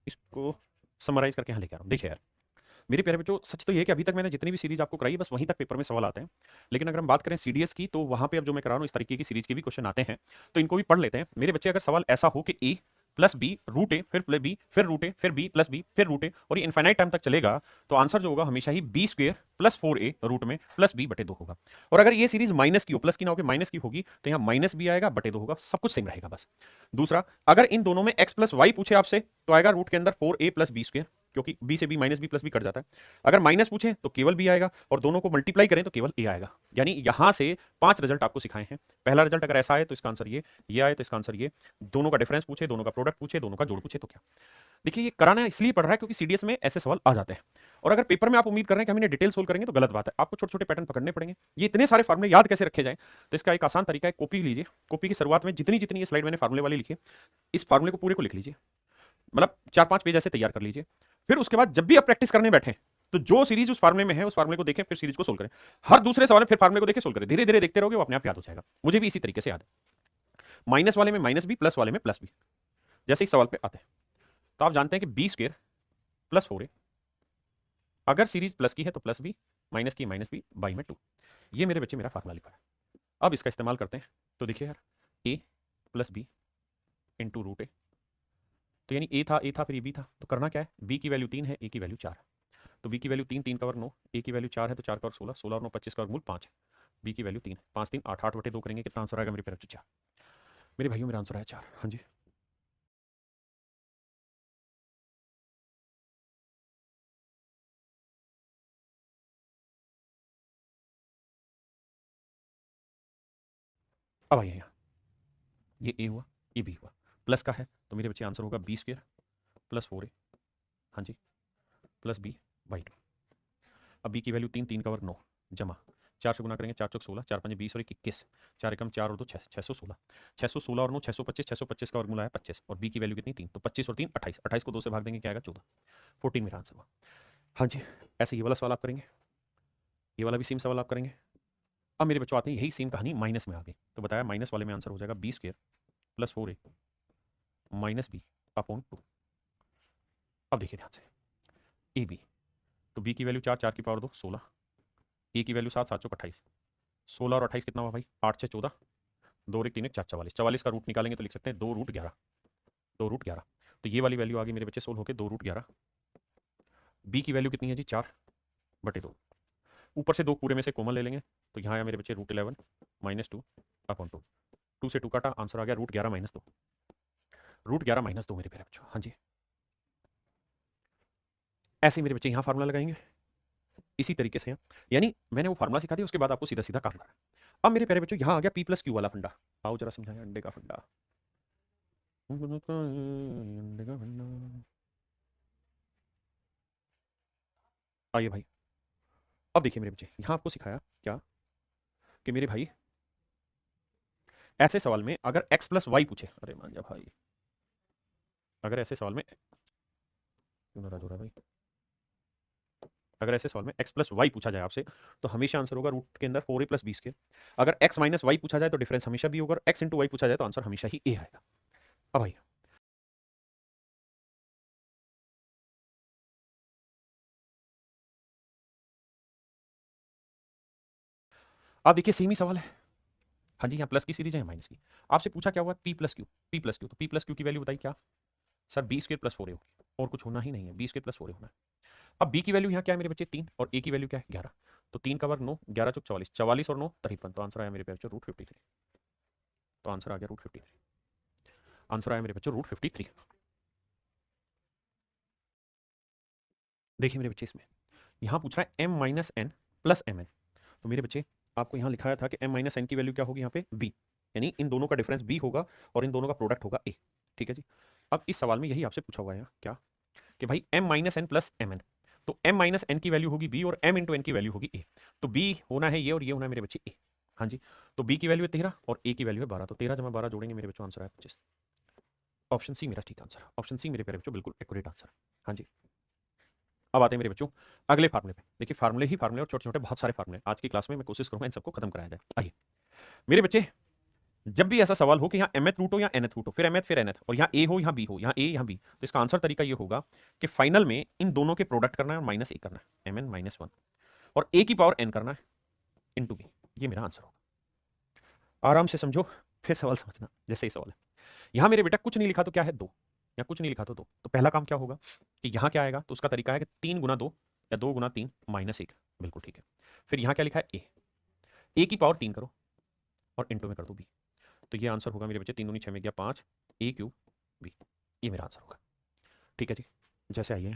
इसको समराइज करके यहाँ लेके आ रहा हूँ। देखिए यार मेरे प्यारे बच्चों सच तो ये है कि अभी तक मैंने जितनी भी सीरीज आपको कराई बस वहीं तक पेपर में सवाल आते हैं। लेकिन अगर हम बात करें सीडीएस की तो वहां पे अब जो मैं करा रहा हूँ इस तरीके की सीरीज के भी क्वेश्चन आते हैं, तो इनको भी पढ़ लेते हैं मेरे बच्चे। अगर सवाल ऐसा हो कि ए प्लस बी रूट ए फिर प्लस बी फिर रूट ए फिर बी प्लस बी फिर रूट ए और ये इनफाइनाइट टाइम तक चलेगा तो आंसर जो होगा हमेशा ही b² + 4a रूट में प्लस b/2 होगा। और अगर ये सीरीज माइनस की हो, प्लस की ना होकर माइनस की होगी तो यहाँ -b आएगा /2 होगा, सब कुछ सेम रहेगा बस। दूसरा अगर इन दोनों में x + y पूछे आपसे तो आएगा रूट के अंदर 4a + b², क्योंकि b से b -b + b कट जाता है। अगर माइनस पूछे तो केवल b आएगा और दोनों को मल्टीप्लाई करें तो केवल a आएगा। यानी यहां से 5 रिजल्ट आपको सिखाए हैं। पहला रिजल्ट अगर ऐसा आए तो इसका आंसर ये आए तो इसका आंसर ये, दोनों का डिफरेंस पूछे, दोनों का प्रोडक्ट पूछे, दोनों का जोड़ पूछे तो क्या। देखिए ये कराना इसलिए पड़ रहा है क्योंकि सीडीएस में ऐसे सवाल आ जाते हैं और अगर पेपर में आप उम्मीद कर रहे हैं कि हम इन्हें डिटेल सोल्व करेंगे तो गलत बात है। आपको छोटे छोटे पैटर्न पकड़ने पड़ेंगे। ये इतने सारे फार्मूले याद कैसे रखे जाए तो इसका एक आसान तरीका है, कॉपी लीजिए, कॉपी की शुरुआत में जितनी जितनी ये स्लाइड मैंने फार्मूले वाली लिखी है इस फार्मूले को पूरे को लिख लीजिए, मतलब 4 5 पेज ऐसे तैयार कर लीजिए। फिर उसके बाद जब भी आप प्रैक्टिस करने बैठे तो जो सीरीज उस फार्मूले में है उस फार्मूले को देखें, फिर सीरीज को सोल्व करें। हर दूसरे सवाल में फिर फार्मूले को देखें, सोल्व करें, धीरे धीरे देखते रहोगे वो अपने आप याद हो जाएगा। मुझे भी इसी तरीके से याद है। माइनस वाले में -b, प्लस वाले में +b। जैसे इस सवाल पे आते हैं तो आप जानते हैं कि b² + 4a, अगर सीरीज प्लस की है तो +b, माइनस की -b बाई में 2। ये मेरे बच्चे मेरा फार्मूला लिखा है। अब इसका इस्तेमाल करते हैं तो देखिए यार a + b इंटू रूट ए, तो यानी a था फिर ये b था, तो करना क्या है, b की वैल्यू 3 है, a की वैल्यू 4 है, तो b की वैल्यू 3, 3 का वर्ग 9, a की वैल्यू 4 है तो 4 का वर्ग 16, 16 और 9 25 का वर्गमूल 5 है, b की वैल्यू 3 है, 5 3 8, 8/2 करेंगे कितना आंसर आएगा मेरे प्यारे बच्चे 4। मेरे भाइयों मेरा आंसर आया 4। हाँ जी। अब आइए यहाँ, ये ए हुआ, ये बी हुआ, प्लस का है तो मेरे बच्चे आंसर होगा बी स्क्र प्लस 4a, हाँ जी, प्लस बी बाई 2। अब बी की वैल्यू 3, 3 का वर्ग 9, जमा 4 से गुना करेंगे, 4 चौक 16, 4 5 20 और 21, 4 एकम 4 और 2 6, 616, 616 और 9 625, 625 का वर्गमूल आया 25, और बी की वैल्यू कितनी 3, तो 25 और 3 28, 28 को 2 से भाग देंगे क्या आएगा 14, 14 मेरा आंसर हुआ। हाँ जी, ऐसे ये वाला सवाल आप करेंगे, ये वाला भी सेम सवाल आप करेंगे। अब मेरे बच्चों आते हैं यही सेम कहानी माइनस में आ गई, तो बताया माइनस वाले में आंसर हो जाएगा B square plus 4a minus B upon 2। अब देखिए ध्यान से, ए बी, तो बी की वैल्यू 4, 4 की पावर 2 16, ए की वैल्यू 7, 7 चौक 28, 16 और 28 कितना हुआ भाई 8 6 14, 2 और 1 3 1 4 44, 44 का रूट निकालेंगे तो लिख सकते हैं 2 रूट 11, 2 रूट 11। तो ये वाली वैल्यू आ गई मेरे बच्चे सोल्व होकर 2 रूट 11। बी की वैल्यू कितनी है जी 4 बटे 2, ऊपर से 2 पूरे में से कॉमन ले लेंगे तो यहाँ आया मेरे बच्चे रूट 11 माइनस 2 अपॉन 2, 2 से 2 काटा, आंसर आ गया रूट 11 माइनस 2, रूट 11 माइनस 2 मेरे प्यारे बच्चों। हाँ जी, ऐसे मेरे बच्चे यहाँ फार्मूला लगाएंगे इसी तरीके से, यानी मैंने वो फार्मूला सिखा दिया उसके बाद आपको सीधा सीधा काम करना है। अब मेरे प्यारे बच्चों यहाँ आ गया पी प्लस क्यू वाला फंडा, आओ जरा समझाएं अंडे का फंडा, अंडे का फंडा, आइए भाई। अब देखिए मेरे बच्चे यहाँ आपको सिखाया क्या कि मेरे भाई ऐसे सवाल में अगर x प्लस वाई पूछे, अरे मान जा भाई, अगर ऐसे सवाल में क्यों नाराज हो रहा है भाई, अगर ऐसे सवाल में x प्लस वाई पूछा जाए आपसे तो हमेशा आंसर होगा रूट के अंदर 4a प्लस बी स्क्वायर। अगर x माइनस वाई पूछा जाए तो डिफरेंस हमेशा भी होगा, x इंटू वाई पूछा जाए तो आंसर हमेशा ही a आएगा। अब भाई आप देखिए सेम ही सवाल है, हाँ जी, यहाँ प्लस की सीरीज है माइनस की, आपसे पूछा क्या हुआ P plus Q, P plus Q, तो पी प्लस क्यू की वैल्यू बताइए क्या sir B square plus 4a होगी, और कुछ होना ही नहीं है, बी स्क्वायर प्लस 4a होना है। अब बी की वैल्यू यहाँ क्या है मेरे बच्चे 3 और ए की वैल्यू क्या है 11, तो 3 का वर्ग 9, 11 चौक 44, 44 और 9 53, तो आंसर आया मेरे बच्चों रूट 53, तो आंसर आ गया रूट 53, आंसर आया मेरे बच्चों रूट 53। देखिए मेरे बच्चे इसमें यहाँ पूछ रहा है M minus N plus M N, तो मेरे बच्चे आपको यहाँ लिखाया था कि एम माइनस एन की वैल्यू क्या होगी यहाँ पे बी, यानी इन दोनों का डिफरेंस बी होगा और इन दोनों का प्रोडक्ट होगा ए, ठीक है जी। अब इस सवाल में यही आपसे पूछा हुआ है क्या कि भाई M minus N plus M N, तो एम माइनस एन की वैल्यू होगी बी और एम इंटू एन की वैल्यू होगी ए, तो बी होना है ये और ये होना है मेरे बच्चे ए, हाँ जी। तो बी की वैल्यू है 13 और ए की वैल्यू है 12, तो 13 जमा 12 जोड़ेंगे मेरे बच्चों आंसर है 25, ऑप्शन सी मेरा ठीक आंसर, ऑप्शन सी मेरे प्यारे बच्चों बिल्कुल एक्यूरेट आंसर, हाँ जी। अब आते हैं मेरे बच्चों अगले फार्मूले पे, देखिए फार्मूले ही फार्मूले और छोटे छोटे बहुत सारे फार्मूले आज की क्लास में मैं कोशिश करूंगा इन सबको खत्म कराया जाए। आइए मेरे बच्चे, जब भी ऐसा सवाल हो कि यहाँ mth रूट हो या nth रूट हो, फिर mth फिर nth, और यहाँ a हो यहाँ b हो, यहाँ a यहाँ b, तो इसका आंसर तरीका ये होगा कि फाइनल में इन दोनों के प्रोडक्ट करना है और माइनस ए करना है, mn माइनस 1, और a की पावर n करना है इंटू b, ये मेरा आंसर होगा। आराम से समझो फिर सवाल समझना, जैसे ही सवाल है यहाँ मेरे बेटा कुछ नहीं लिखा तो क्या है 2, या कुछ नहीं लिखा तो 2, तो पहला काम क्या होगा कि यहाँ क्या आएगा, तो उसका तरीका है कि 3 गुना 2 या 2 गुना 3 माइनस 1, बिल्कुल ठीक है। फिर यहाँ क्या लिखा है ए की पावर 3 करो और इंटू में कर दो बी, तो ये आंसर होगा मेरे बच्चे 3 दूनी 6 में गया 5 ए क्यू बी, ये मेरा आंसर होगा, ठीक है जी। जैसे आइए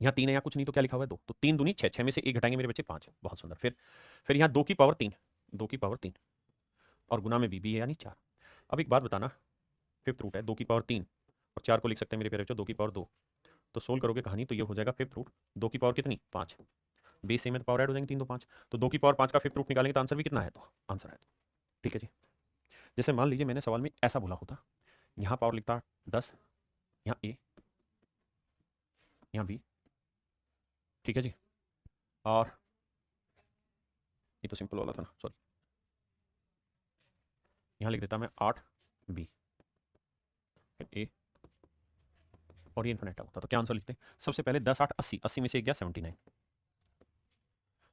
यहाँ 3 है, यहाँ कुछ नहीं तो क्या लिखा हुआ है 2, तो 3 दूनी 6, 6 में से 1 घटाएंगे मेरे बच्चे 5, बहुत सुंदर। फिर यहाँ 2 की पावर 3, 2 की पावर 3 और गुना में बी है यानी 4। अब एक बात बताना, फिफ्थ रूट है 2 की पावर 3 और 4 को लिख सकते हैं मेरे प्यारे बच्चों 2 की पावर 2, तो सोल्व करोगे कहानी तो ये हो जाएगा फिफ्थ रूट 2 की पावर कितनी 5, बेस सेम है तो पावर ऐड हो जाएंगे 3 2 5, तो 2 की पावर 5 का फिफ्थ रूट निकालेंगे तो आंसर भी कितना है, तो आंसर है तो, ठीक है जी। जैसे मान लीजिए मैंने सवाल में ऐसा बोला होता, यहाँ पावर लिखता 10, यहाँ ए, यहाँ बी, ठीक है जी, और ये तो सिंपल वाला था ना, सॉरी, यहाँ लिख देता मैं 8 बी ए, और ये इन्फिनेटा होता, तो क्या आंसर लिखते हैं सबसे पहले 10 8 80, 80 में से एक गया 79,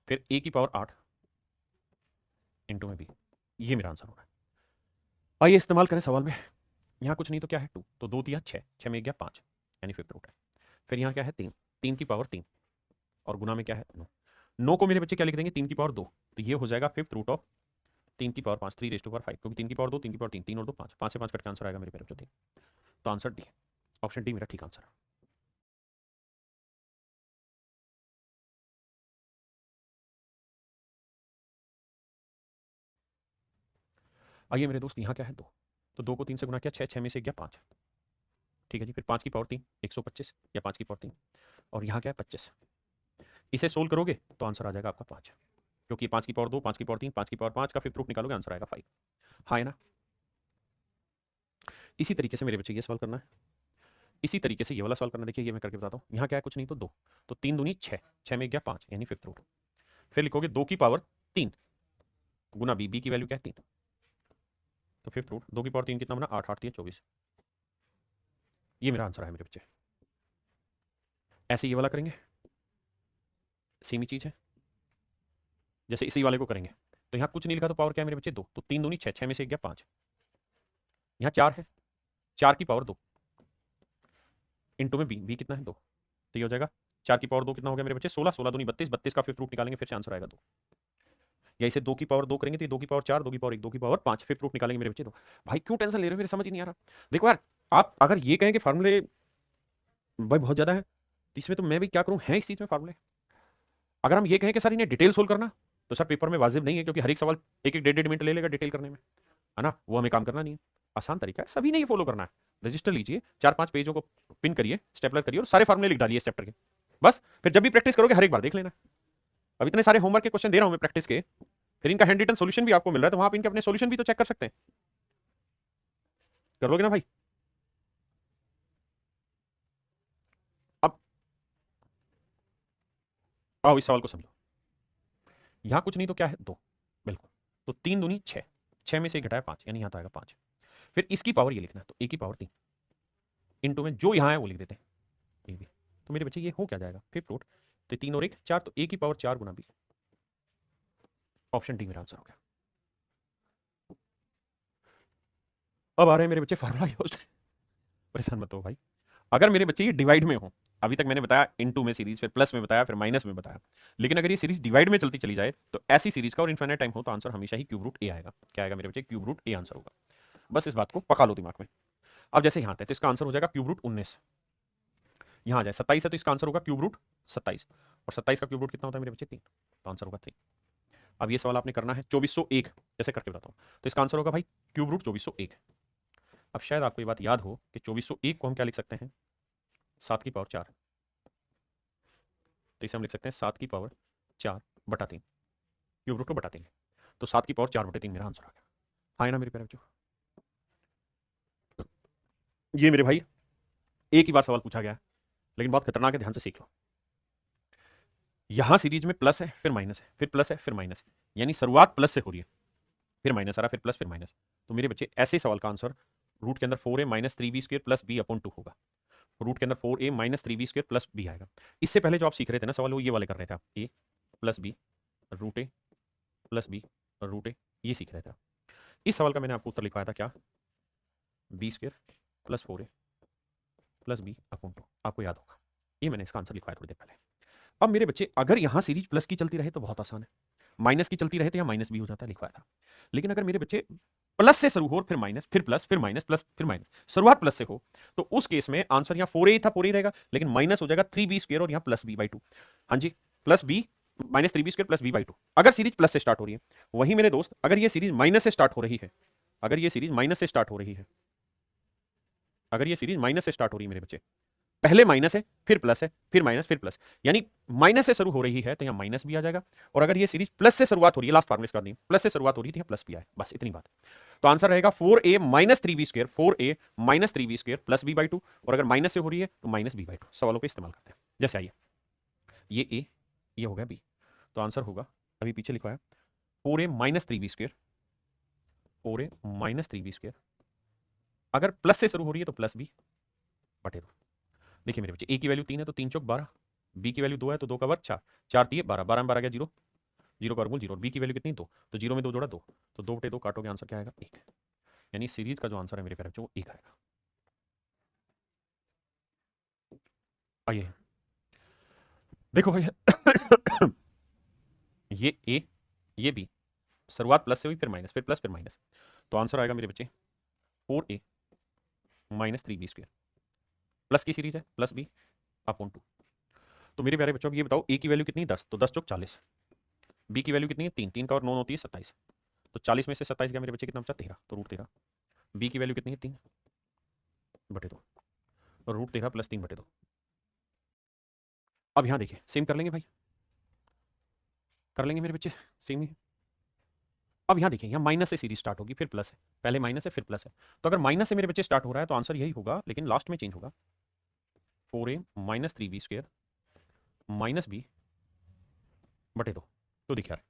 फिर ए की पावर 8 इंटू में बी, ये मेरा आंसर होगा। आइए इस्तेमाल करें सवाल में, यहाँ कुछ नहीं तो क्या है 2, तो 2 दिया 6, 6 में एक गया 5 यानी फिफ्थ रूट है। फिर यहाँ क्या है 3, 3 की पावर 3 और गुना में क्या है 9, 9 को मेरे बच्चे क्या लिख देंगे 3 की पावर 2, तो ये हो जाएगा फिफ्थ रूट ऑफ 3 की पावर 5, 3 रेज टू पावर 5, क्योंकि 3 की पावर 2, 3 की पावर 3, 3 और 2 5, 5 से 5 कट के आंसर आएगा मेरे पेरेंट्स 3, तो आंसर डी, ऑप्शन डी मेरा ठीक आंसर है। आइए मेरे दोस्त, यहाँ क्या है 2, तो 2 को 3 से गुना किया 6, 6 में से गया 5, ठीक है जी। फिर 5 की पावर 3 125 या 5 की पावर 3, और यहाँ क्या है 25। इसे सोल्व करोगे तो आंसर आ जाएगा आपका 5, क्योंकि 5 की पावर 2, 5 की पावर 3, 5 की पावर 5 का फिफ्थ रूट निकालोगे आंसर आएगा 5। हाँ है ना। इसी तरीके से मेरे बच्चे ये सवाल करना है, इसी तरीके से ये वाला सवाल करना। देखिए ये मैं करके बताता हूँ। यहाँ क्या है, कुछ नहीं तो 2, तो 3 दूनी 6, 6 में गया 5 यानी फिफ्थ रूट। फिर लिखोगे 2 की पावर 3 गुना बी, बी की वैल्यू क्या है 3, तो फिफ्थ रूट 2 की पावर 3 कितना बना 8, 8 3 24। ये मेरा आंसर है मेरे बच्चे। ऐसे ये वाला करेंगे, सेम ही चीज है जैसे इसी वाले को करेंगे। तो यहाँ कुछ नहीं लिखा तो पावर क्या है मेरे बच्चे 2, तो 3 दूनी 6, 6 में से गया 5, यहाँ 4 है, 4 की पावर 2 इंटू में बी, बी कितना है 2, तो ये हो जाएगा 4 की पावर 2 कितना हो गया मेरे बच्चे 16, 16 दूनी 32, 32 का फिफ्थ रूट निकालेंगे फिर से आंसर आएगा 2। या इसे 2 की पावर 2 करेंगे तो 2 की पावर 4, 2 की पावर 1, 2 की पावर 5, फिफ्थ रूट निकालेंगे मेरे बच्चे 2। भाई क्यों टेंशन ले रहे हो, मेरे समझ ही नहीं आ रहा। देखो यार, आप अगर ये कहें कि फार्मूले भाई बहुत ज्यादा है, तो इसमें तो मैं भी क्या करूं, है इस चीज में फार्मूले। अगर हम ये कहें कि सर इन्हें डिटेल सोल्व करना, तो सर पेपर में वाजिब नहीं है, क्योंकि हर एक सवाल एक एक 1.5 मिनट ले लेगा डिटेल करने में, है ना। वो हमें काम करना नहीं है। आसान तरीका है, सभी ने ये फॉलो करना है। रजिस्टर लीजिए, 4-5 पेजों को पिन करिए, स्टेपलर करिए और सारे फार्मूले लिख डालिए इस चैप्टर के। बस फिर जब भी प्रैक्टिस करोगे हर एक बार देख लेना। अब इतने सारे होमवर्क के क्वेश्चन दे रहा हूं मैं प्रैक्टिस के, फिर इनका हैंड रिटन सॉल्यूशन भी आपको मिल रहा है, तो वहां आप इनके अपने सॉल्यूशन भी तो चेक कर सकते हैं। कर लोगे ना भाई। अब आओ इस सवाल को समझो। यहां कुछ नहीं तो क्या है 2, बिल्कुल। तो 3 दूनी 6, 6 में से घटाया 5 यानी यहां तो आएगा 5। फिर इसकी पावर ये लिखना है, तो ए की पावर 3 इंटू में जो यहां है वो लिख देते हैं ए बी। तो मेरे बच्चे ये हो क्या जाएगा फिफ्थ रूट, तो 3 और 1 4, तो ए की पावर 4 गुना बी। ऑप्शन डी मेरा आंसर हो गया। अब आ रहे हैं मेरे बच्चे फार्मूला यूज। परेशान मत हो भाई। अगर मेरे बच्चे ये डिवाइड में हो, अभी तक मैंने बताया इनटू में सीरीज, फिर प्लस में बताया, फिर माइनस में बताया, लेकिन अगर ये सीरीज डिवाइड में चलती चली जाए तो ऐसी सीरीज का और इनफाइनाइट टाइम हो तो आंसर हमेशा ही क्यूब रूट ए आएगा। क्या आएगा मेरे बच्चे, क्यूब रूट ए आंसर होगा। बस इस बात को पका लो दिमाग में। अब जैसे यहाँ आते हैं तो इसका आंसर हो जाएगा क्यूब रूट 19। यहाँ आ जाए 27 है तो इसका आंसर होगा क्यूब रूट 27, और 27 का क्यूब रूट कितना होता है मेरे बच्चे 3, तो आंसर होगा 3। अब ये सवाल आपने करना है 2401 जैसे करके बताता हूँ, तो इसका आंसर होगा भाई क्यूब रूट 2401। अब शायद आपको ये बात याद हो कि 2401 को हम क्या लिख सकते हैं 7 की पावर 4, तो इसे हम लिख सकते हैं 7 की पावर 4 बटा 3, क्यूब रूट को बटा 3, तो 7 की पावर 4 बटे 3 मेरा आंसर आ गया। हाँ ना मेरे प्यारे बच्चों। ये मेरे भाई एक ही बार सवाल पूछा गया है, लेकिन बहुत खतरनाक है, ध्यान से सीख लो। यहां सीरीज में प्लस है फिर माइनस है फिर प्लस है फिर माइनस है, यानी शुरुआत प्लस से हो रही है, फिर माइनस आ रहा फिर प्लस फिर माइनस। तो मेरे बच्चे ऐसे सवाल का आंसर रूट के अंदर 4a minus 3b square plus b upon 2 होगा। रूट के अंदर 4a minus 3b square plus B आएगा। इससे पहले जो आप सीख रहे थे ना सवाल, वो ये वाले कर रहे थे आप, a plus B root A plus B root A, ये सीख रहे थे आप। इस सवाल का मैंने आपको उत्तर लिखवाया था क्या, b square plus 4a plus b upon 2, आपको याद होगा। ये मैंने इसका आंसर लिखवाया थोड़ी देर पहले। अब मेरे बच्चे अगर यहां सीरीज प्लस की चलती रहे तो बहुत आसान है, माइनस की चलती रहे तो यहाँ माइनस भी हो जाता है, लिखवाया था। लेकिन अगर मेरे बच्चे प्लस से शुरू हो फिर माइनस फिर प्लस फिर माइनस प्लस फिर माइनस, शुरुआत प्लस से हो, तो उस केस में आंसर यहाँ 4a था 4a रहेगा, लेकिन माइनस हो जाएगा 3b स्क्वायर और यहाँ प्लस b बाई 2। हाँ जी, plus b minus 3b square plus b by 2, अगर सीरीज प्लस से स्टार्ट हो रही है। वहीं मेरे दोस्त अगर ये सीरीज माइनस से स्टार्ट हो रही है, अगर ये सीरीज माइनस से स्टार्ट हो रही है, अगर ये सीरीज माइनस से स्टार्ट हो रही है मेरे बच्चे, पहले माइनस है फिर प्लस है फिर माइनस फिर प्लस, यानी माइनस से शुरू हो रही है तो यहाँ माइनस भी आ जाएगा, और अगर ये सीरीज प्लस से शुरुआत हो रही है, लास्ट फार्मूले का नहीं, प्लस से शुरुआत हो रही है तो यहाँ प्लस भी आए, बस इतनी बात। तो आंसर रहेगा 4a minus 3b square, 4a minus 3b square plus b by 2, और अगर माइनस से हो रही है तो माइनस b बाई 2। सवालों को इस्तेमाल करते हैं। जैसे आइए, ये a ये हो गया b, तो आंसर होगा अभी पीछे लिखा है 4a minus 3b square, 4a minus 3b square, अगर प्लस से शुरू हो रही है तो प्लस b बटे 2। देखिए मेरे बच्चे ए की वैल्यू 3 है तो 3 चौक 12, बी की वैल्यू 2 है तो 2 का वर्ग 4, 4 3 12, 12 में 12 गया 0, 0 का वर्गमूल 0, और बी की वैल्यू कितनी 2, तो 0 में 2 जोड़ा 2, तो 2 बटे 2 काटोगे आंसर क्या आएगा 1, यानी सीरीज का जो आंसर है मेरे प्यारे बच्चों वो 1 आएगा। आइए देखो भाई ये ए ये बी, शुरुआत प्लस से हुई फिर माइनस फिर प्लस फिर माइनस, तो आंसर आएगा मेरे बच्चे 4a minus 3b square, plus की सीरीज है प्लस बी अपॉन 2। तो मेरे प्यारे बच्चों अब ये बताओ ए की वैल्यू कितनी 10, तो 10 चौक 40, बी की वैल्यू कितनी है 3, 3 का और 9 होती है 27, तो 40 में से 27 गया मेरे बच्चे, कितना बचा 13, तो रूट 13। बी की वैल्यू कितनी है 3/2, और रूट 13 प्लस 3/2। अब यहाँ देखिए सेम कर लेंगे भाई, कर लेंगे मेरे बच्चे, सेम ही। अब यहाँ देखिए, यहाँ माइनस से सीरीज स्टार्ट होगी फिर प्लस है, पहले माइनस है फिर प्लस है। तो अगर माइनस से मेरे बच्चे स्टार्ट हो रहा है तो आंसर यही होगा, लेकिन लास्ट में चेंज होगा। 4a minus 3b² minus b/2। तो देखिए यार,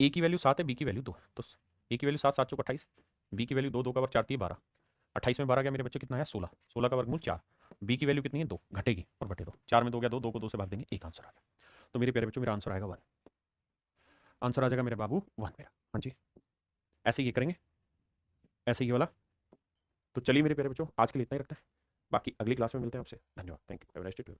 ए की वैल्यू 7 है, बी की वैल्यू 2 है, तो ए की वैल्यू 7, 7 चौक 28, बी की वैल्यू 2, 2 का वर्ग 4 3 12, 28 में 12 गया मेरे बच्चे, कितना है 16, 16 का वर्गमूल 4। बी की वैल्यू कितनी है 2, घटेगी और बटे 2, 4 में 2 गया 2, 2 को 2 से भाग देंगे, एक आंसर आ गया। तो मेरे प्यारे बच्चों मेरा आंसर आएगा 1, आंसर आ जाएगा मेरे बाबू 1 मेरा। हाँ जी, ऐसे ये करेंगे, ऐसे ये वाला। तो चलिए मेरे प्यारे बच्चों, आज के लिए इतना ही रखते हैं, बाकी अगली क्लास में मिलते हैं आपसे। धन्यवाद, thank you, have a nice day.